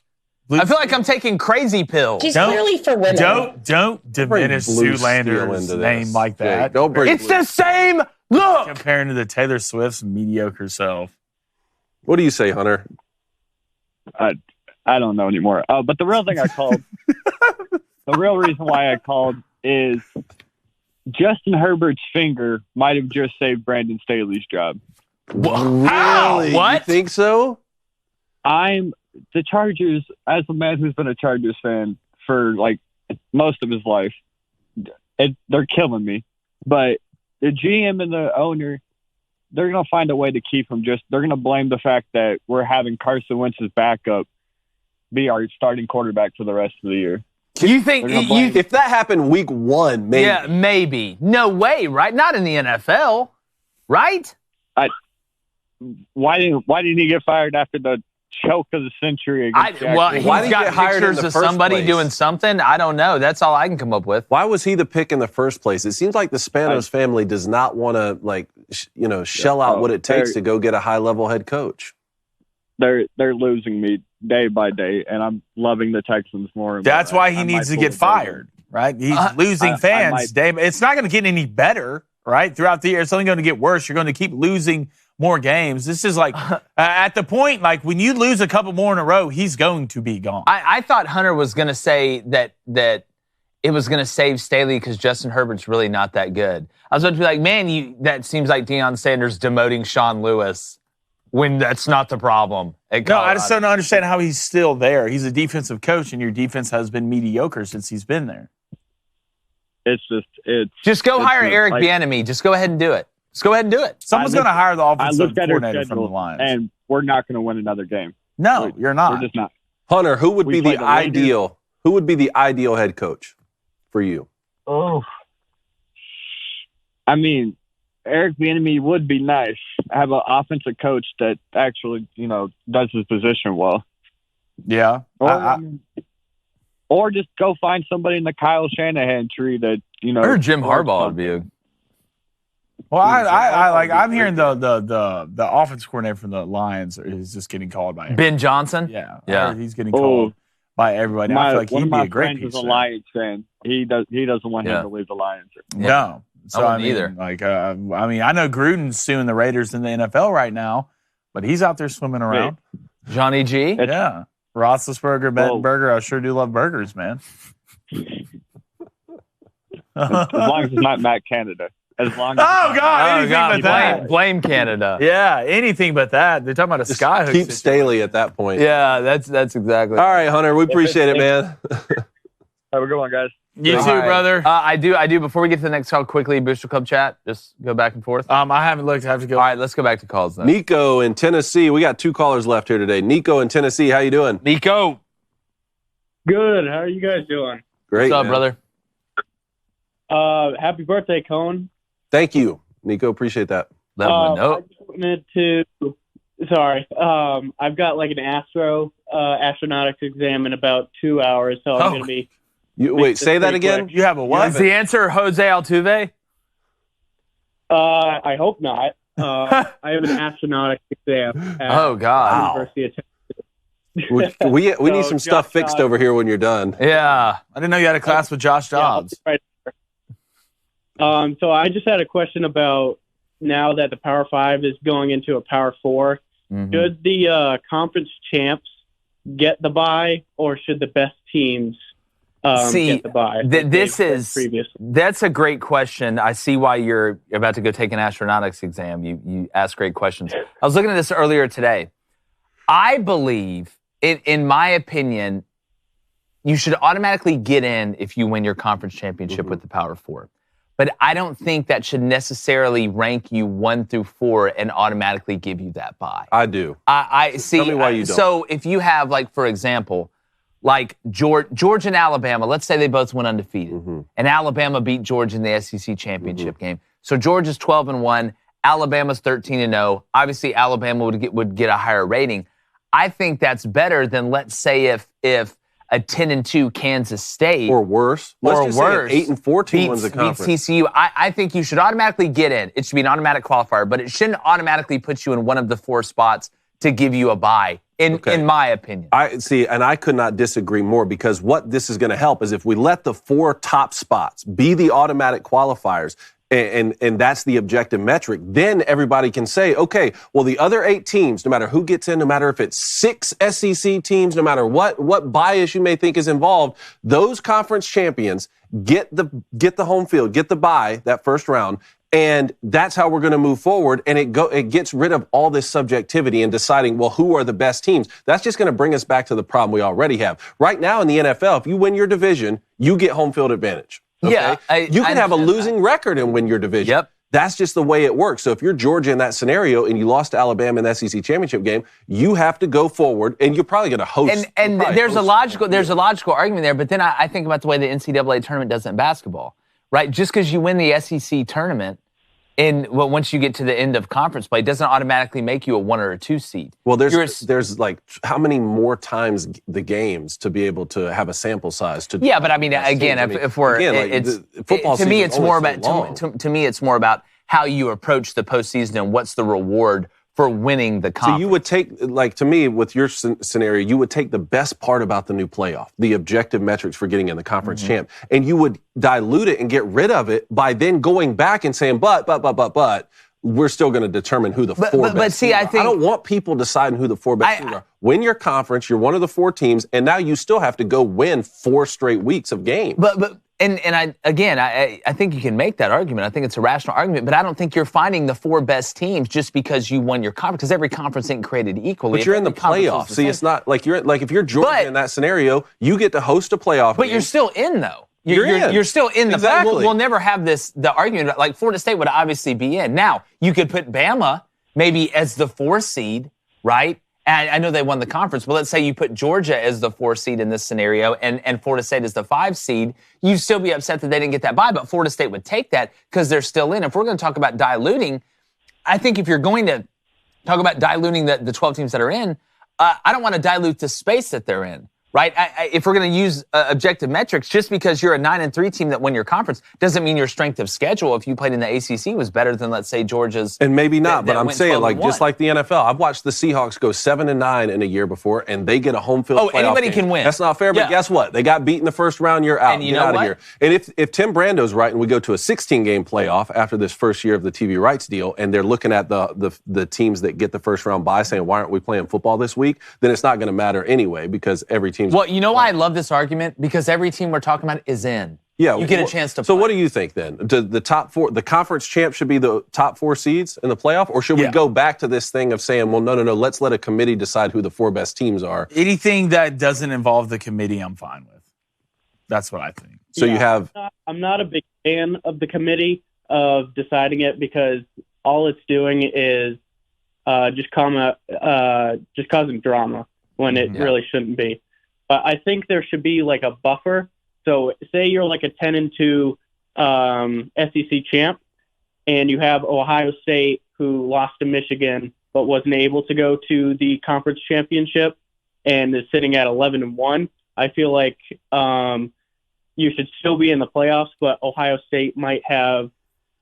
I feel like I'm taking crazy pills. She's clearly for women. Don't diminish Blue Steel Zoolander's into name this. like that. Jake, don't bring It's the same look. Comparing to the Taylor Swift's mediocre self. What do you say, Hunter? I don't know anymore. But the real thing I called, the real reason why I called is Justin Herbert's finger might have just saved Brandon Staley's job. Really? What? You think so? The Chargers, as a man who's been a Chargers fan for like most of his life, they're killing me. But the GM and the owner, they're going to find a way to keep him. They're going to blame the fact that we're having Carson Wentz's backup be our starting quarterback for the rest of the year. You think If that happened week 1, maybe. Yeah, maybe. No way, right? Not in the NFL, right? Why didn't he get fired after the choke of the century against He's Jacksonville? Why did he got get hired in pictures the of first somebody place? doing something. I don't know. That's all I can come up with. Why was he the pick in the first place? It seems like the Spanos family does not want to, shell out what it takes to go get a high-level head coach. They're losing me day by day, and I'm loving the Texans more. And That's more. why he I needs might to get pull the fired, right? He's losing I fans. might- Dave. It's not going to get any better, right? Throughout the year, it's only going to get worse. You're going to keep losing more games. This is like at the point, like when you lose a couple more in a row, he's going to be gone. I thought Hunter was going to say that it was going to save Staley because Justin Herbert's really not that good. I was about to be like, man, that seems like Deion Sanders demoting Sean Lewis when that's not the problem. No, I just don't understand how he's still there. He's a defensive coach, and your defense has been mediocre since he's been there. Just go hire Eric Bieniemy. Just go ahead and do it. Just go ahead and do it. Someone's going to hire the I offensive looked at our coordinator from the schedule, Lions. and we're not going to win another game. No, you're not. We're just not. Hunter, who would We be played the the Raiders. ideal? Who would be the ideal head coach for you? Oh, I mean, Eric Bieniemy would be nice. Have an offensive coach that actually, does his position well. Yeah. Or just go find somebody in the Kyle Shanahan tree that Or Jim Harbaugh would be a. Well, I'm hearing the offense coordinator from the Lions is just getting called by everybody. Ben Johnson? Yeah. Yeah. I heard he's getting called by everybody. I feel like one he'd of be my a great friends piece. is a there. Lions fan. He doesn't want him to leave the Lions. No. So I wouldn't either. I know Gruden's suing the Raiders in the NFL right now, but he's out there swimming around. Johnny G? Yeah. Roethlisberger, Bettenberger. I sure do love burgers, man. As long as it's not Matt Canada. As long as Oh, God. Anything but that. Blame Canada. Yeah, anything but that. They're talking about a Just skyhook. keep situation. Staley at that point. Yeah, that's exactly. All right, Hunter, we appreciate it, man. Have a good one, guys. You All too, right. brother. I do. Before we get to the next call, quickly, Booster Club chat. Just go back and forth. I haven't looked. I have to go. All right, let's go back to calls then. Nico in Tennessee. We got 2 callers left here today. Nico in Tennessee, how you doing? Nico. Good. How are you guys doing? Great. What's up, man. brother? Happy birthday, Cone. Thank you, Nico. Appreciate that. That one, I nope. just wanted to. Sorry. I've got like an astronautics exam in about 2 hours, so I'm going to be. Wait, say that again? You have a what? Is the answer Jose Altuve? I hope not. I have an astronautics exam. At Oh, God. University of Texas. We need some Josh stuff fixed Dobbs. over here when you're done. Yeah. I didn't know you had a class with Josh Dobbs. Yeah, right. So I just had a question about now that the Power 5 is going into a Power 4. Mhm. Should the conference champs get the bye, or should the best teams get the bye. That's a great question. I see why you're about to go take an astronautics exam. You ask great questions. I was looking at this earlier today. I believe, in my opinion, you should automatically get in if you win your conference championship with the Power Four. But I don't think that should necessarily rank you 1 through 4 and automatically give you that bye. I do. I see. Tell me why you don't. So if you have, like, for example, like Georgia and Alabama, let's say they both went undefeated, and Alabama beat Georgia in the SEC championship game. So Georgia's 12-1, Alabama's 13-0. Obviously, Alabama would get a higher rating. I think that's better than, let's say, if a 10-2 Kansas State or worse, let's say an 8-4 team wins the conference. Beats TCU. I think you should automatically get in. It should be an automatic qualifier, but it shouldn't automatically put you in one of the 4 spots to give you a bye. In my opinion. I see, and I could not disagree more, because what this is going to help is if we let the 4 top spots be the automatic qualifiers, and that's the objective metric, then everybody can say, okay, well, the other 8 teams, no matter who gets in, no matter if it's 6 SEC teams, no matter what bias you may think is involved, those conference champions get the home field, get the bye, that first round, and that's how we're going to move forward. And it gets rid of all this subjectivity and deciding, well, who are the best teams? That's just going to bring us back to the problem we already have. Right now in the NFL, if you win your division, you get home field advantage. Okay? Yeah, you can have a losing record and win your division. Yep. That's just the way it works. So if you're Georgia in that scenario and you lost to Alabama in the SEC championship game, you have to go forward, and you're probably going to host. And there's a logical argument there. But then I think about the way the NCAA tournament does it in basketball, right? Just because you win the SEC tournament, once you get to the end of conference play, it doesn't automatically make you a 1 or a 2 seed. Well, there's like how many more times the games to be able to have a sample size to. Yeah, but I mean, again, if we're football to me, it's more about to me, it's more about how you approach the postseason and what's the reward for winning the conference. So you would take, like, to me, with your scenario, you would take the best part about the new playoff, the objective metrics for getting in the conference champ, and you would dilute it and get rid of it by then going back and saying, but, we're still going to determine who the 4 best teams are. I don't want people deciding who the 4 best teams are. Win your conference, you're one of the 4 teams, and now you still have to go win 4 straight weeks of games. I think you can make that argument. I think it's a rational argument, but I don't think you're finding the 4 best teams just because you won your conference, because every conference ain't created equally. But you're in the playoffs. See, it's not like if you're Georgia in that scenario, you get to host a playoff game. But you're still in, though. You're still in the exactly. We'll never have the argument. Like, Florida State would obviously be in. Now, you could put Bama maybe as the 4 seed, right? And I know they won the conference, but let's say you put Georgia as the 4 seed in this scenario and Florida State as the 5 seed. You'd still be upset that they didn't get that bye, but Florida State would take that because they're still in. If we're going to talk about diluting, I think if you're going to talk about diluting the 12 teams that are in, I don't want to dilute the space that they're in. Right? If we're going to use objective metrics, just because you're a 9-3 team that won your conference doesn't mean your strength of schedule, if you played in the ACC, was better than, let's say, Georgia's. And maybe not, but I'm saying, like, just like the NFL, I've watched the Seahawks go 7-9 in a year before, and they get a home field playoff anybody game. Can win. That's not fair, but guess what? They got beat in the first round. You're out. And you get know out what? of here. And if Tim Brando's right, and we go to a 16-game playoff after this first year of the TV rights deal, and they're looking at the teams that get the first round bye, saying, why aren't we playing football this week? Then it's not going to matter anyway, because every team's. Well, you know why I love this argument? Because every team we're talking about is in. Yeah, you get a chance to play. So what do you think then? The top 4, the conference champ should be the top 4 seeds in the playoff, or should we go back to this thing of saying, well, no, let's let a committee decide who the 4 best teams are? Anything that doesn't involve the committee, I'm fine with. That's what I think. So you have. I'm not a big fan of the committee of deciding it, because all it's doing is just causing drama when it really shouldn't be. But I think there should be like a buffer. So say you're like a 10-2 SEC champ, and you have Ohio State, who lost to Michigan but wasn't able to go to the conference championship and is sitting at 11-1. I feel like you should still be in the playoffs, but Ohio State might have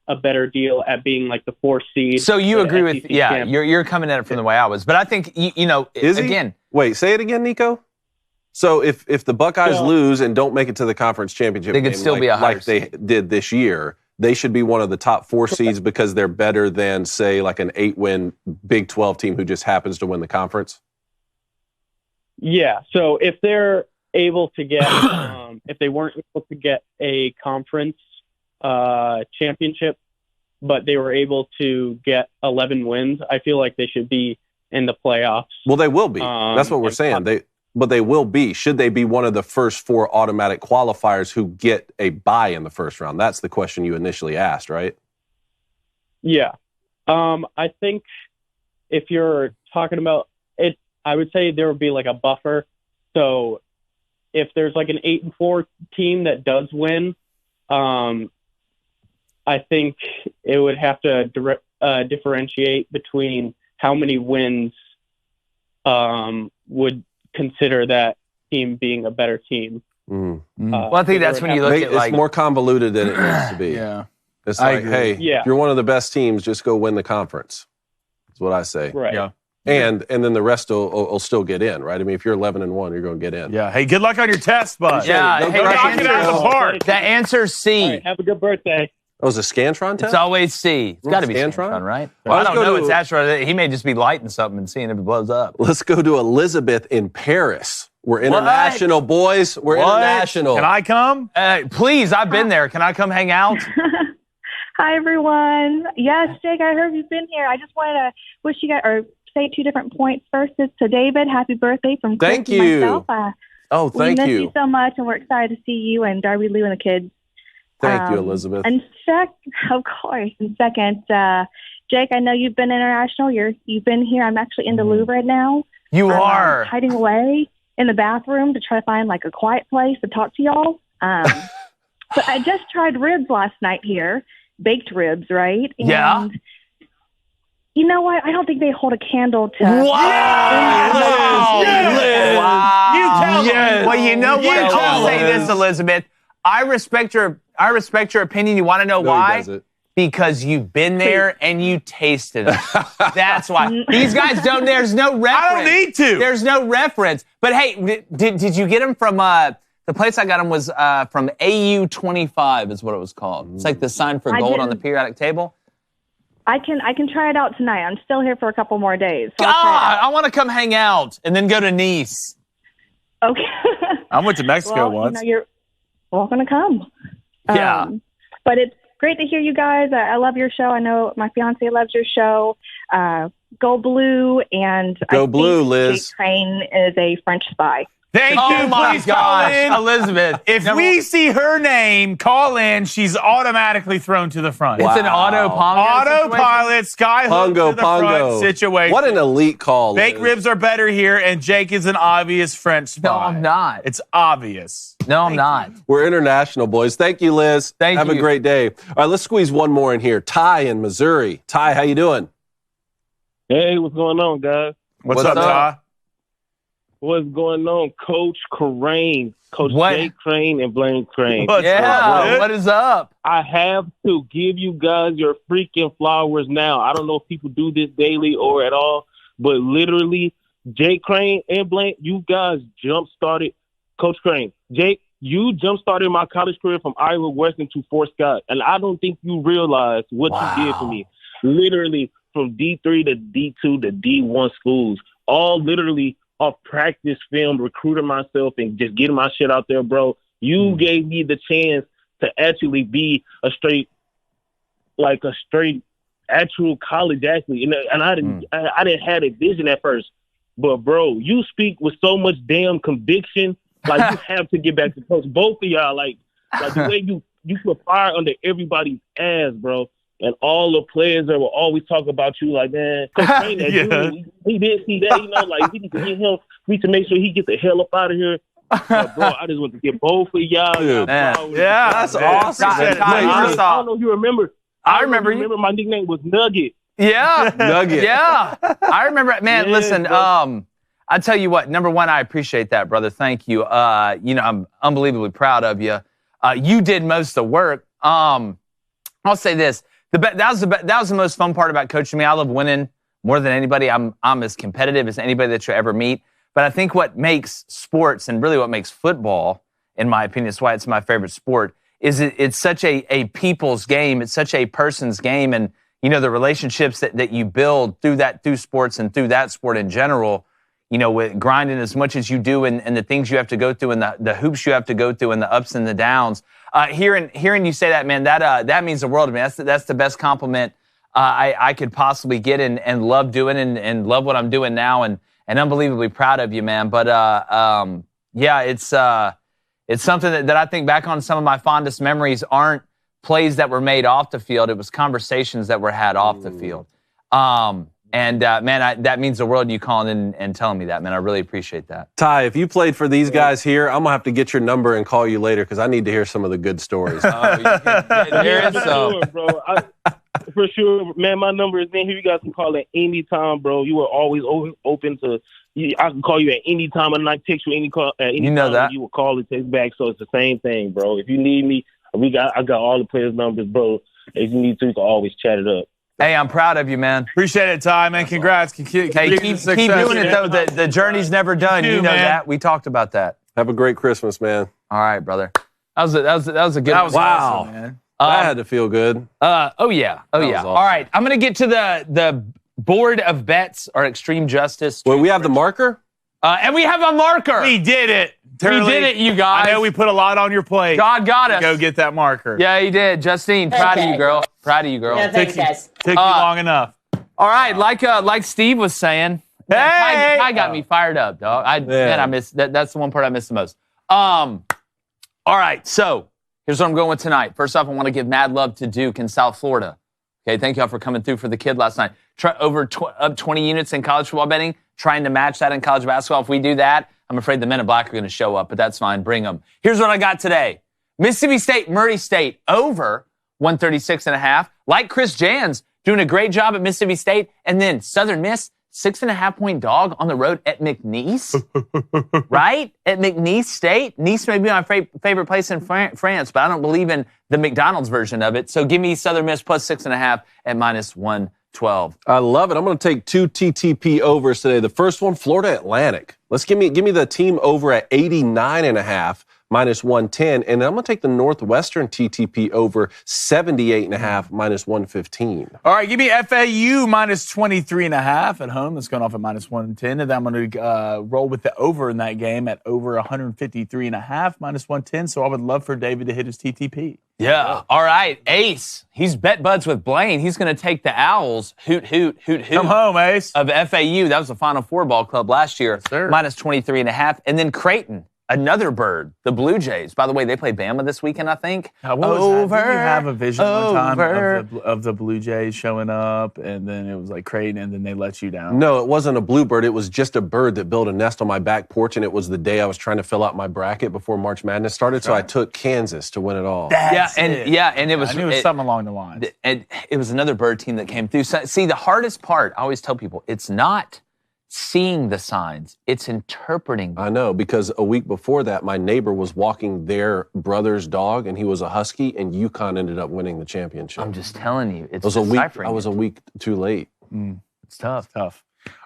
a better deal at being like the 4th seed. So you agree with, you're coming at it from the way I was. But I think, again. Wait, say it again, Nico. So if the Buckeyes lose and don't make it to the conference championship they could game, still be a higher like they did this year, they should be one of the top 4 seeds because they're better than, say, like an 8-win Big 12 team who just happens to win the conference? Yeah. So if they're able to get if they weren't able to get a conference championship, but they were able to get 11 wins, I feel like they should be in the playoffs. Well, they will be. That's what we're saying. But they will be. Should they be one of the first 4 automatic qualifiers who get a bye in the first round? That's the question you initially asked, right? Yeah. I think if you're talking about it, I would say there would be like a buffer. So if there's like an 8-4 team that does win, I think it would have to differentiate between how many wins would consider that team being a better team. Well, I think that's when you look at it's more convoluted than it needs to be. Yeah. It's like, hey, if you're one of the best teams, just go win the conference. That's what I say. Right. Yeah. And then the rest will still get in, right? I mean, if you're 11-1, you're going to get in. Yeah. Hey, good luck on your test, bud. Yeah. Hey, knock it out of the park. The answer's C. All right, have a good birthday. Oh, is it a Scantron test? It's always C. It's got to be Scantron? Scantron, right? Well, Well, I let's don't go know. to- It's asteroid. He may just be lighting something and seeing if it blows up. Let's go to Elizabeth in Paris. We're international, boys. We're international. Can I come? Please, I've been there. Can I come hang out? Hi, everyone. Yes, Jake, I heard you've been here. I just wanted to wish you guys, or say 2 different points. First is to David, happy birthday from Chris Thank and you. myself. Thank we miss you. you so much, and we're excited to see you and Darby Lou and the kids. Thank you, Elizabeth. And of course. And second, Jake, I know you've been international. You've been here. I'm actually in the Louvre right now. You are. Hiding away in the bathroom to try to find like a quiet place to talk to y'all. But I just tried ribs last night here. Baked ribs, right? And Yeah. you know what? I don't think they hold a candle to. Wow! Yes! Wow! You tell Yes. Well, you know what? You tell I'll say them. this, Elizabeth. I respect your opinion. You want to know No, he why? doesn't. Because you've been there and you tasted it. That's why. These guys don't. There's no reference. I don't need to. There's no reference. But hey, did you get them from? The place I got them was from AU25 is what it was called. It's like the sign for I gold on didn't- the periodic table. I can try it out tonight. I'm still here for a couple more days. So I'll God, try it out. I want to come hang out and then go to Nice. Okay. I went to Mexico well, once. you're welcome to come. Yeah. But it's great to hear you guys. I love your show. I know my fiance loves your show. Go Blue, and Go I Blue, think Liz. Jake Crain is a French spy. Thank Oh you. my Please call gosh, in. Elizabeth. If we see her name, call in. She's automatically thrown to the front. It's an Autopilot, skyhook Pongo, to the front Pongo. situation. What an elite call, Baked Liz. ribs are better here, and Jake is an obvious French spy. No, I'm not. It's obvious. No, I'm not. We're international, boys. Thank you, Liz. Thank Have a you. great day. All right, let's squeeze one more in here. Ty in Missouri. Ty, how you doing? Hey, what's going on, guys? What's up, Ty? What's going on, Coach Crain, Coach What? Jake Crain and Blaine Crain? What's Yeah, up, dude? what is up? I have to give you guys your freaking flowers now. I don't know if people do this daily or at all, but literally, Jake Crain and Blaine, you guys jump-started. Coach Crain, Jake, you jump-started my college career from Iowa Western to Fort Scott, and I don't think you realize what you did for me. Literally, from D3 to D2 to D1 schools, all literally off practice film, recruiting myself and just getting my shit out there, bro. You gave me the chance to actually be a straight actual college athlete. And I didn't have a vision at first. But bro, you speak with so much damn conviction. Like you have to get back to coach. Both of y'all, like the way you put fire under everybody's ass, bro. And all the players that will always talk about you, like, man, Coach Crain, that dude, he didn't see that, like, we need to get him, we need to make sure he get the hell up out of here. Bro, I just want to get both of y'all. Dude, Yeah, that's awesome. Ty, I don't know if you remember. I remember you. Remember my nickname was Nugget. Yeah. Nugget. Yeah. I remember, man, Yeah, listen, bro. I tell you what, number one, I appreciate that, brother. Thank you. I'm unbelievably proud of you. You did most of the work. I'll say this. That was the most fun part about coaching me. I love winning more than anybody. I'm as competitive as anybody that you'll ever meet. But I think what makes sports and really what makes football, in my opinion, is why it's my favorite sport, is it's such a people's game. It's such a person's game. And, the relationships that you build through sports and through that sport in general, with grinding as much as you do and the things you have to go through and the hoops you have to go through and the ups and the downs. Hearing you say that, man, that means the world to me. That's the best compliment I could possibly get and love doing and love what I'm doing now and unbelievably proud of you, man. But it's something that I think back on. Some of my fondest memories aren't plays that were made off the field. It was conversations that were had off the field. Man, that means the world, you calling in and telling me that, man. I really appreciate that. Ty, if you played for these guys here, I'm going to have to get your number and call you later because I need to hear some of the good stories. There is some. Bro. For sure, man, my number is in here. You guys can call at any time, bro. You are always open to I can call you at any time and I text you at any time. That. You will call and text back, so it's the same thing, bro. If you need me, I got all the players' numbers, bro. If you need to, you can always chat it up. Hey, I'm proud of you, man. Appreciate it, Ty, man. Congrats. Keep doing it, though. The journey's never done. You know that. We talked about that. Have a great Christmas, man. All right, brother. That was a good one. Wow. Awesome, man. That had to feel good. Oh, yeah. Awesome. All right. I'm going to get to the board of bets or extreme justice. Well, we have the marker? And we have a marker. We did it. We did it, you guys. I know we put a lot on your plate. God got us. Go get that marker. Yeah, he did. Justine, proud of you, girl. Proud of you, girl. Yeah, thanks, guys. Took you long enough. All right, like Steve was saying. Hey! Ty got me fired up, dog. Man, I missed that. That's the one part I missed the most. All right, so here's what I'm going with tonight. First off, I want to give mad love to Duke in South Florida. Okay, thank y'all for coming through for the kid last night. Up 20 units in college football betting, trying to match that in college basketball. If we do that, I'm afraid the Men in Black are going to show up, but that's fine. Bring them. Here's what I got today. Mississippi State, Murray State, over 136.5. Like Chris Jans, doing a great job at Mississippi State. And then Southern Miss, 6.5-point dog on the road at McNeese. Right? At McNeese State. Nice may be my favorite place in France, but I don't believe in the McDonald's version of it. So give me Southern Miss plus 6.5 at minus 112. I love it. I'm going to take 2 TTP overs today. The first one, Florida Atlantic. Let's give me the team over at 89.5. minus 110. And I'm going to take the Northwestern TTP over 78.5 minus 115. All right, give me FAU minus 23.5 at home. That's going off at minus 110. And then I'm going to roll with the over in that game at over 153.5 minus 110. So I would love for David to hit his TTP. Yeah. All right. Ace. He's bet buds with Blaine. He's going to take the Owls. Hoot, hoot, hoot, hoot. Come home, Ace. Of FAU. That was the Final Four ball club last year. Yes, sir. Minus 23.5. And then Creighton. Another bird, the Blue Jays. By the way, they play Bama this weekend, I think. What was that? Didn't you have a vision one time of the Blue Jays showing up, and then it was like Creighton, and then they let you down? No, it wasn't a bluebird. It was just a bird that built a nest on my back porch, and it was the day I was trying to fill out my bracket before March Madness started, so I took Kansas to win it all. And it was. I knew it was something along the lines. And it was another bird team that came through. So, see, the hardest part, I always tell people, it's not seeing the signs, it's interpreting them. I know, because a week before that, my neighbor was walking their brother's dog, and he was a husky, and UConn ended up winning the championship. I'm just telling you, it's I was a week too late. It's tough. All right,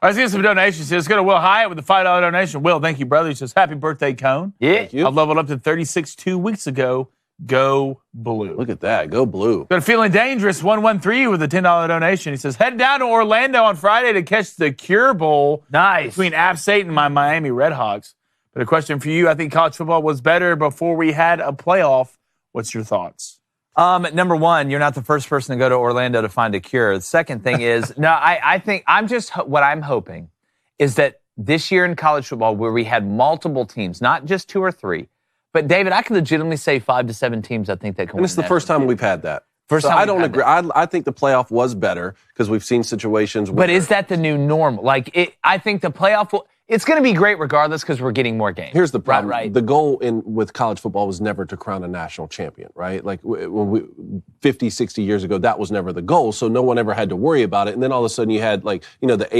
let's get some donations here. Let's go to Will Hyatt with a $5 donation. Will, thank you, brother. He says, happy birthday, Cone. Yeah. Thank you. I've leveled up to 36 2 weeks ago. Go Blue. Look at that. Go Blue. Got Feeling Dangerous 113 with a $10 donation. He says, head down to Orlando on Friday to catch the Cure Bowl. Nice. Between App State and my Miami Redhawks. But a question for you. I think college football was better before we had a playoff. What's your thoughts? Number one, you're not the first person to go to Orlando to find a cure. The second thing is, I think what I'm hoping is that this year in college football where we had multiple teams, not just 2 or 3, but David, I could legitimately say 5 to 7 teams I think that can win. And it's the first time we've had that. I don't agree. I think the playoff was better because we've seen situations where... But is that the new norm? I think the playoff it's going to be great regardless because we're getting more games. Here's the problem. Right. The goal with college football was never to crown a national champion, right? Like 50, 60 years ago, that was never the goal. So no one ever had to worry about it. And then all of a sudden you had the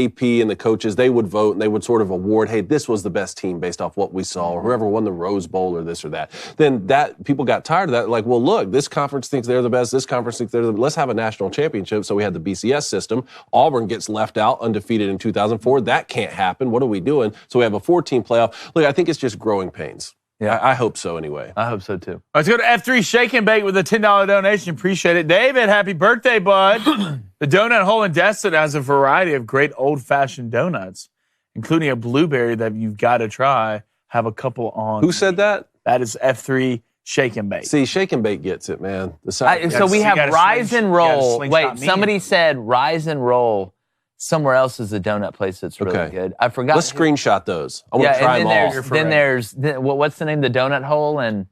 AP and the coaches, they would vote and they would sort of award, hey, this was the best team based off what we saw, or whoever won the Rose Bowl or this or that. Then people got tired of that. Like, well, look, this conference thinks they're the best. This conference thinks they're the best. Let's have a national championship. So we had the BCS system. Auburn gets left out undefeated in 2004. That can't happen. What are we doing? So we have a 4-team playoff. Look, I think it's just growing pains. Yeah, I hope so anyway. I hope so too. Let's go to F3 Shake and Bake with a $10 donation. Appreciate it. David, happy birthday, bud. The Donut Hole in Destin has a variety of great old-fashioned donuts, including a blueberry that you've got to try. Have a couple on. Who said that? That is F3 Shake and Bake. See, Shake and Bake gets it, man. So we have Rise and Roll. Wait, somebody said Rise and Roll. Somewhere else is a donut place that's really good. I forgot. Let's screenshot those. I want to try them all. Then there's what's the name? The Donut Hole in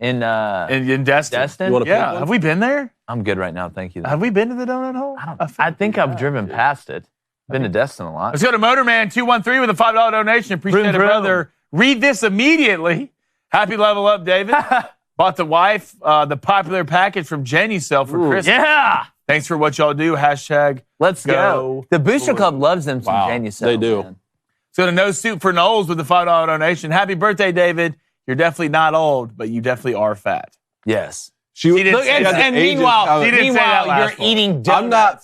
Destin. Yeah. Have we been there? I'm good right now. Thank you. Have we been to the Donut Hole? I think I've driven past it. Been to Destin a lot. Let's go to Motorman 213 with a $5 donation. Appreciate it, brother. Read this immediately. Happy level up, David. Bought the wife the popular package from Jenny Cell for Christmas. Yeah. Thanks for what y'all do. Hashtag let's go. The Booster Club loves them some Jenny Cell. They do. Man. Let's go to No Soup for Knowles with a $5 donation. Happy birthday, David. You're definitely not old, but you definitely are fat. Yes. And meanwhile, you're eating donuts. I'm not.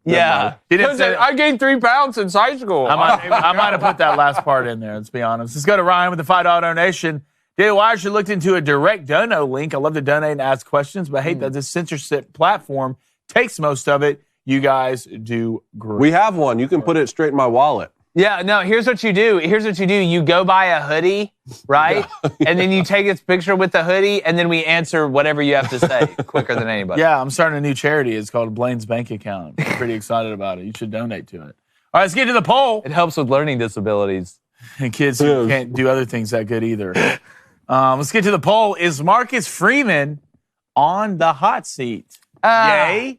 Yeah. I gained 3 pounds since high school. I might have put that last part in there, let's be honest. Let's go to Ryan with a $5 donation. David Wire looked into a direct dono link. I love to donate and ask questions, but I hate that this censorship platform takes most of it. You guys do great. We have one. You can put it straight in my wallet. Yeah, no, here's what you do. You go buy a hoodie, right? And then you take its picture with the hoodie, and then we answer whatever you have to say quicker than anybody. Yeah, I'm starting a new charity. It's called Blaine's Bank Account. I'm pretty excited about it. You should donate to it. All right, let's get to the poll. It helps with learning disabilities. And kids who can't do other things that good either. Let's get to the poll. Is Marcus Freeman on the hot seat? Yay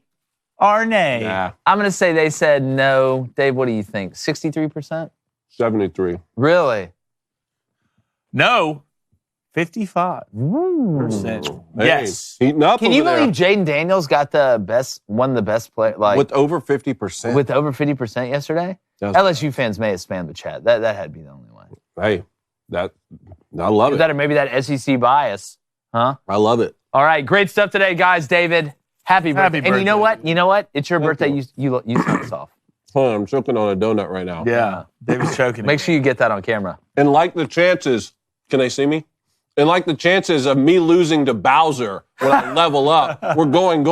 or nay? Nah. I'm going to say they said no. Dave, what do you think? 63%? 73. Really? No. 55%. Yes. Heating up. Can you believe Jaden Daniels got one of the best players? With over 50%? With over 50% yesterday? LSU fans may have spammed the chat. That had to be the only one. Hey, I love it. Or maybe that SEC bias. Huh? I love it. All right, great stuff today, guys. David, happy birthday. And you know what? It's your birthday. You start us off. Hold on, I'm choking on a donut right now. Yeah, David's choking. Make sure you get that on camera. And like the chances, can they see me? And like the chances of me losing to Bowser when I level up, we're gone.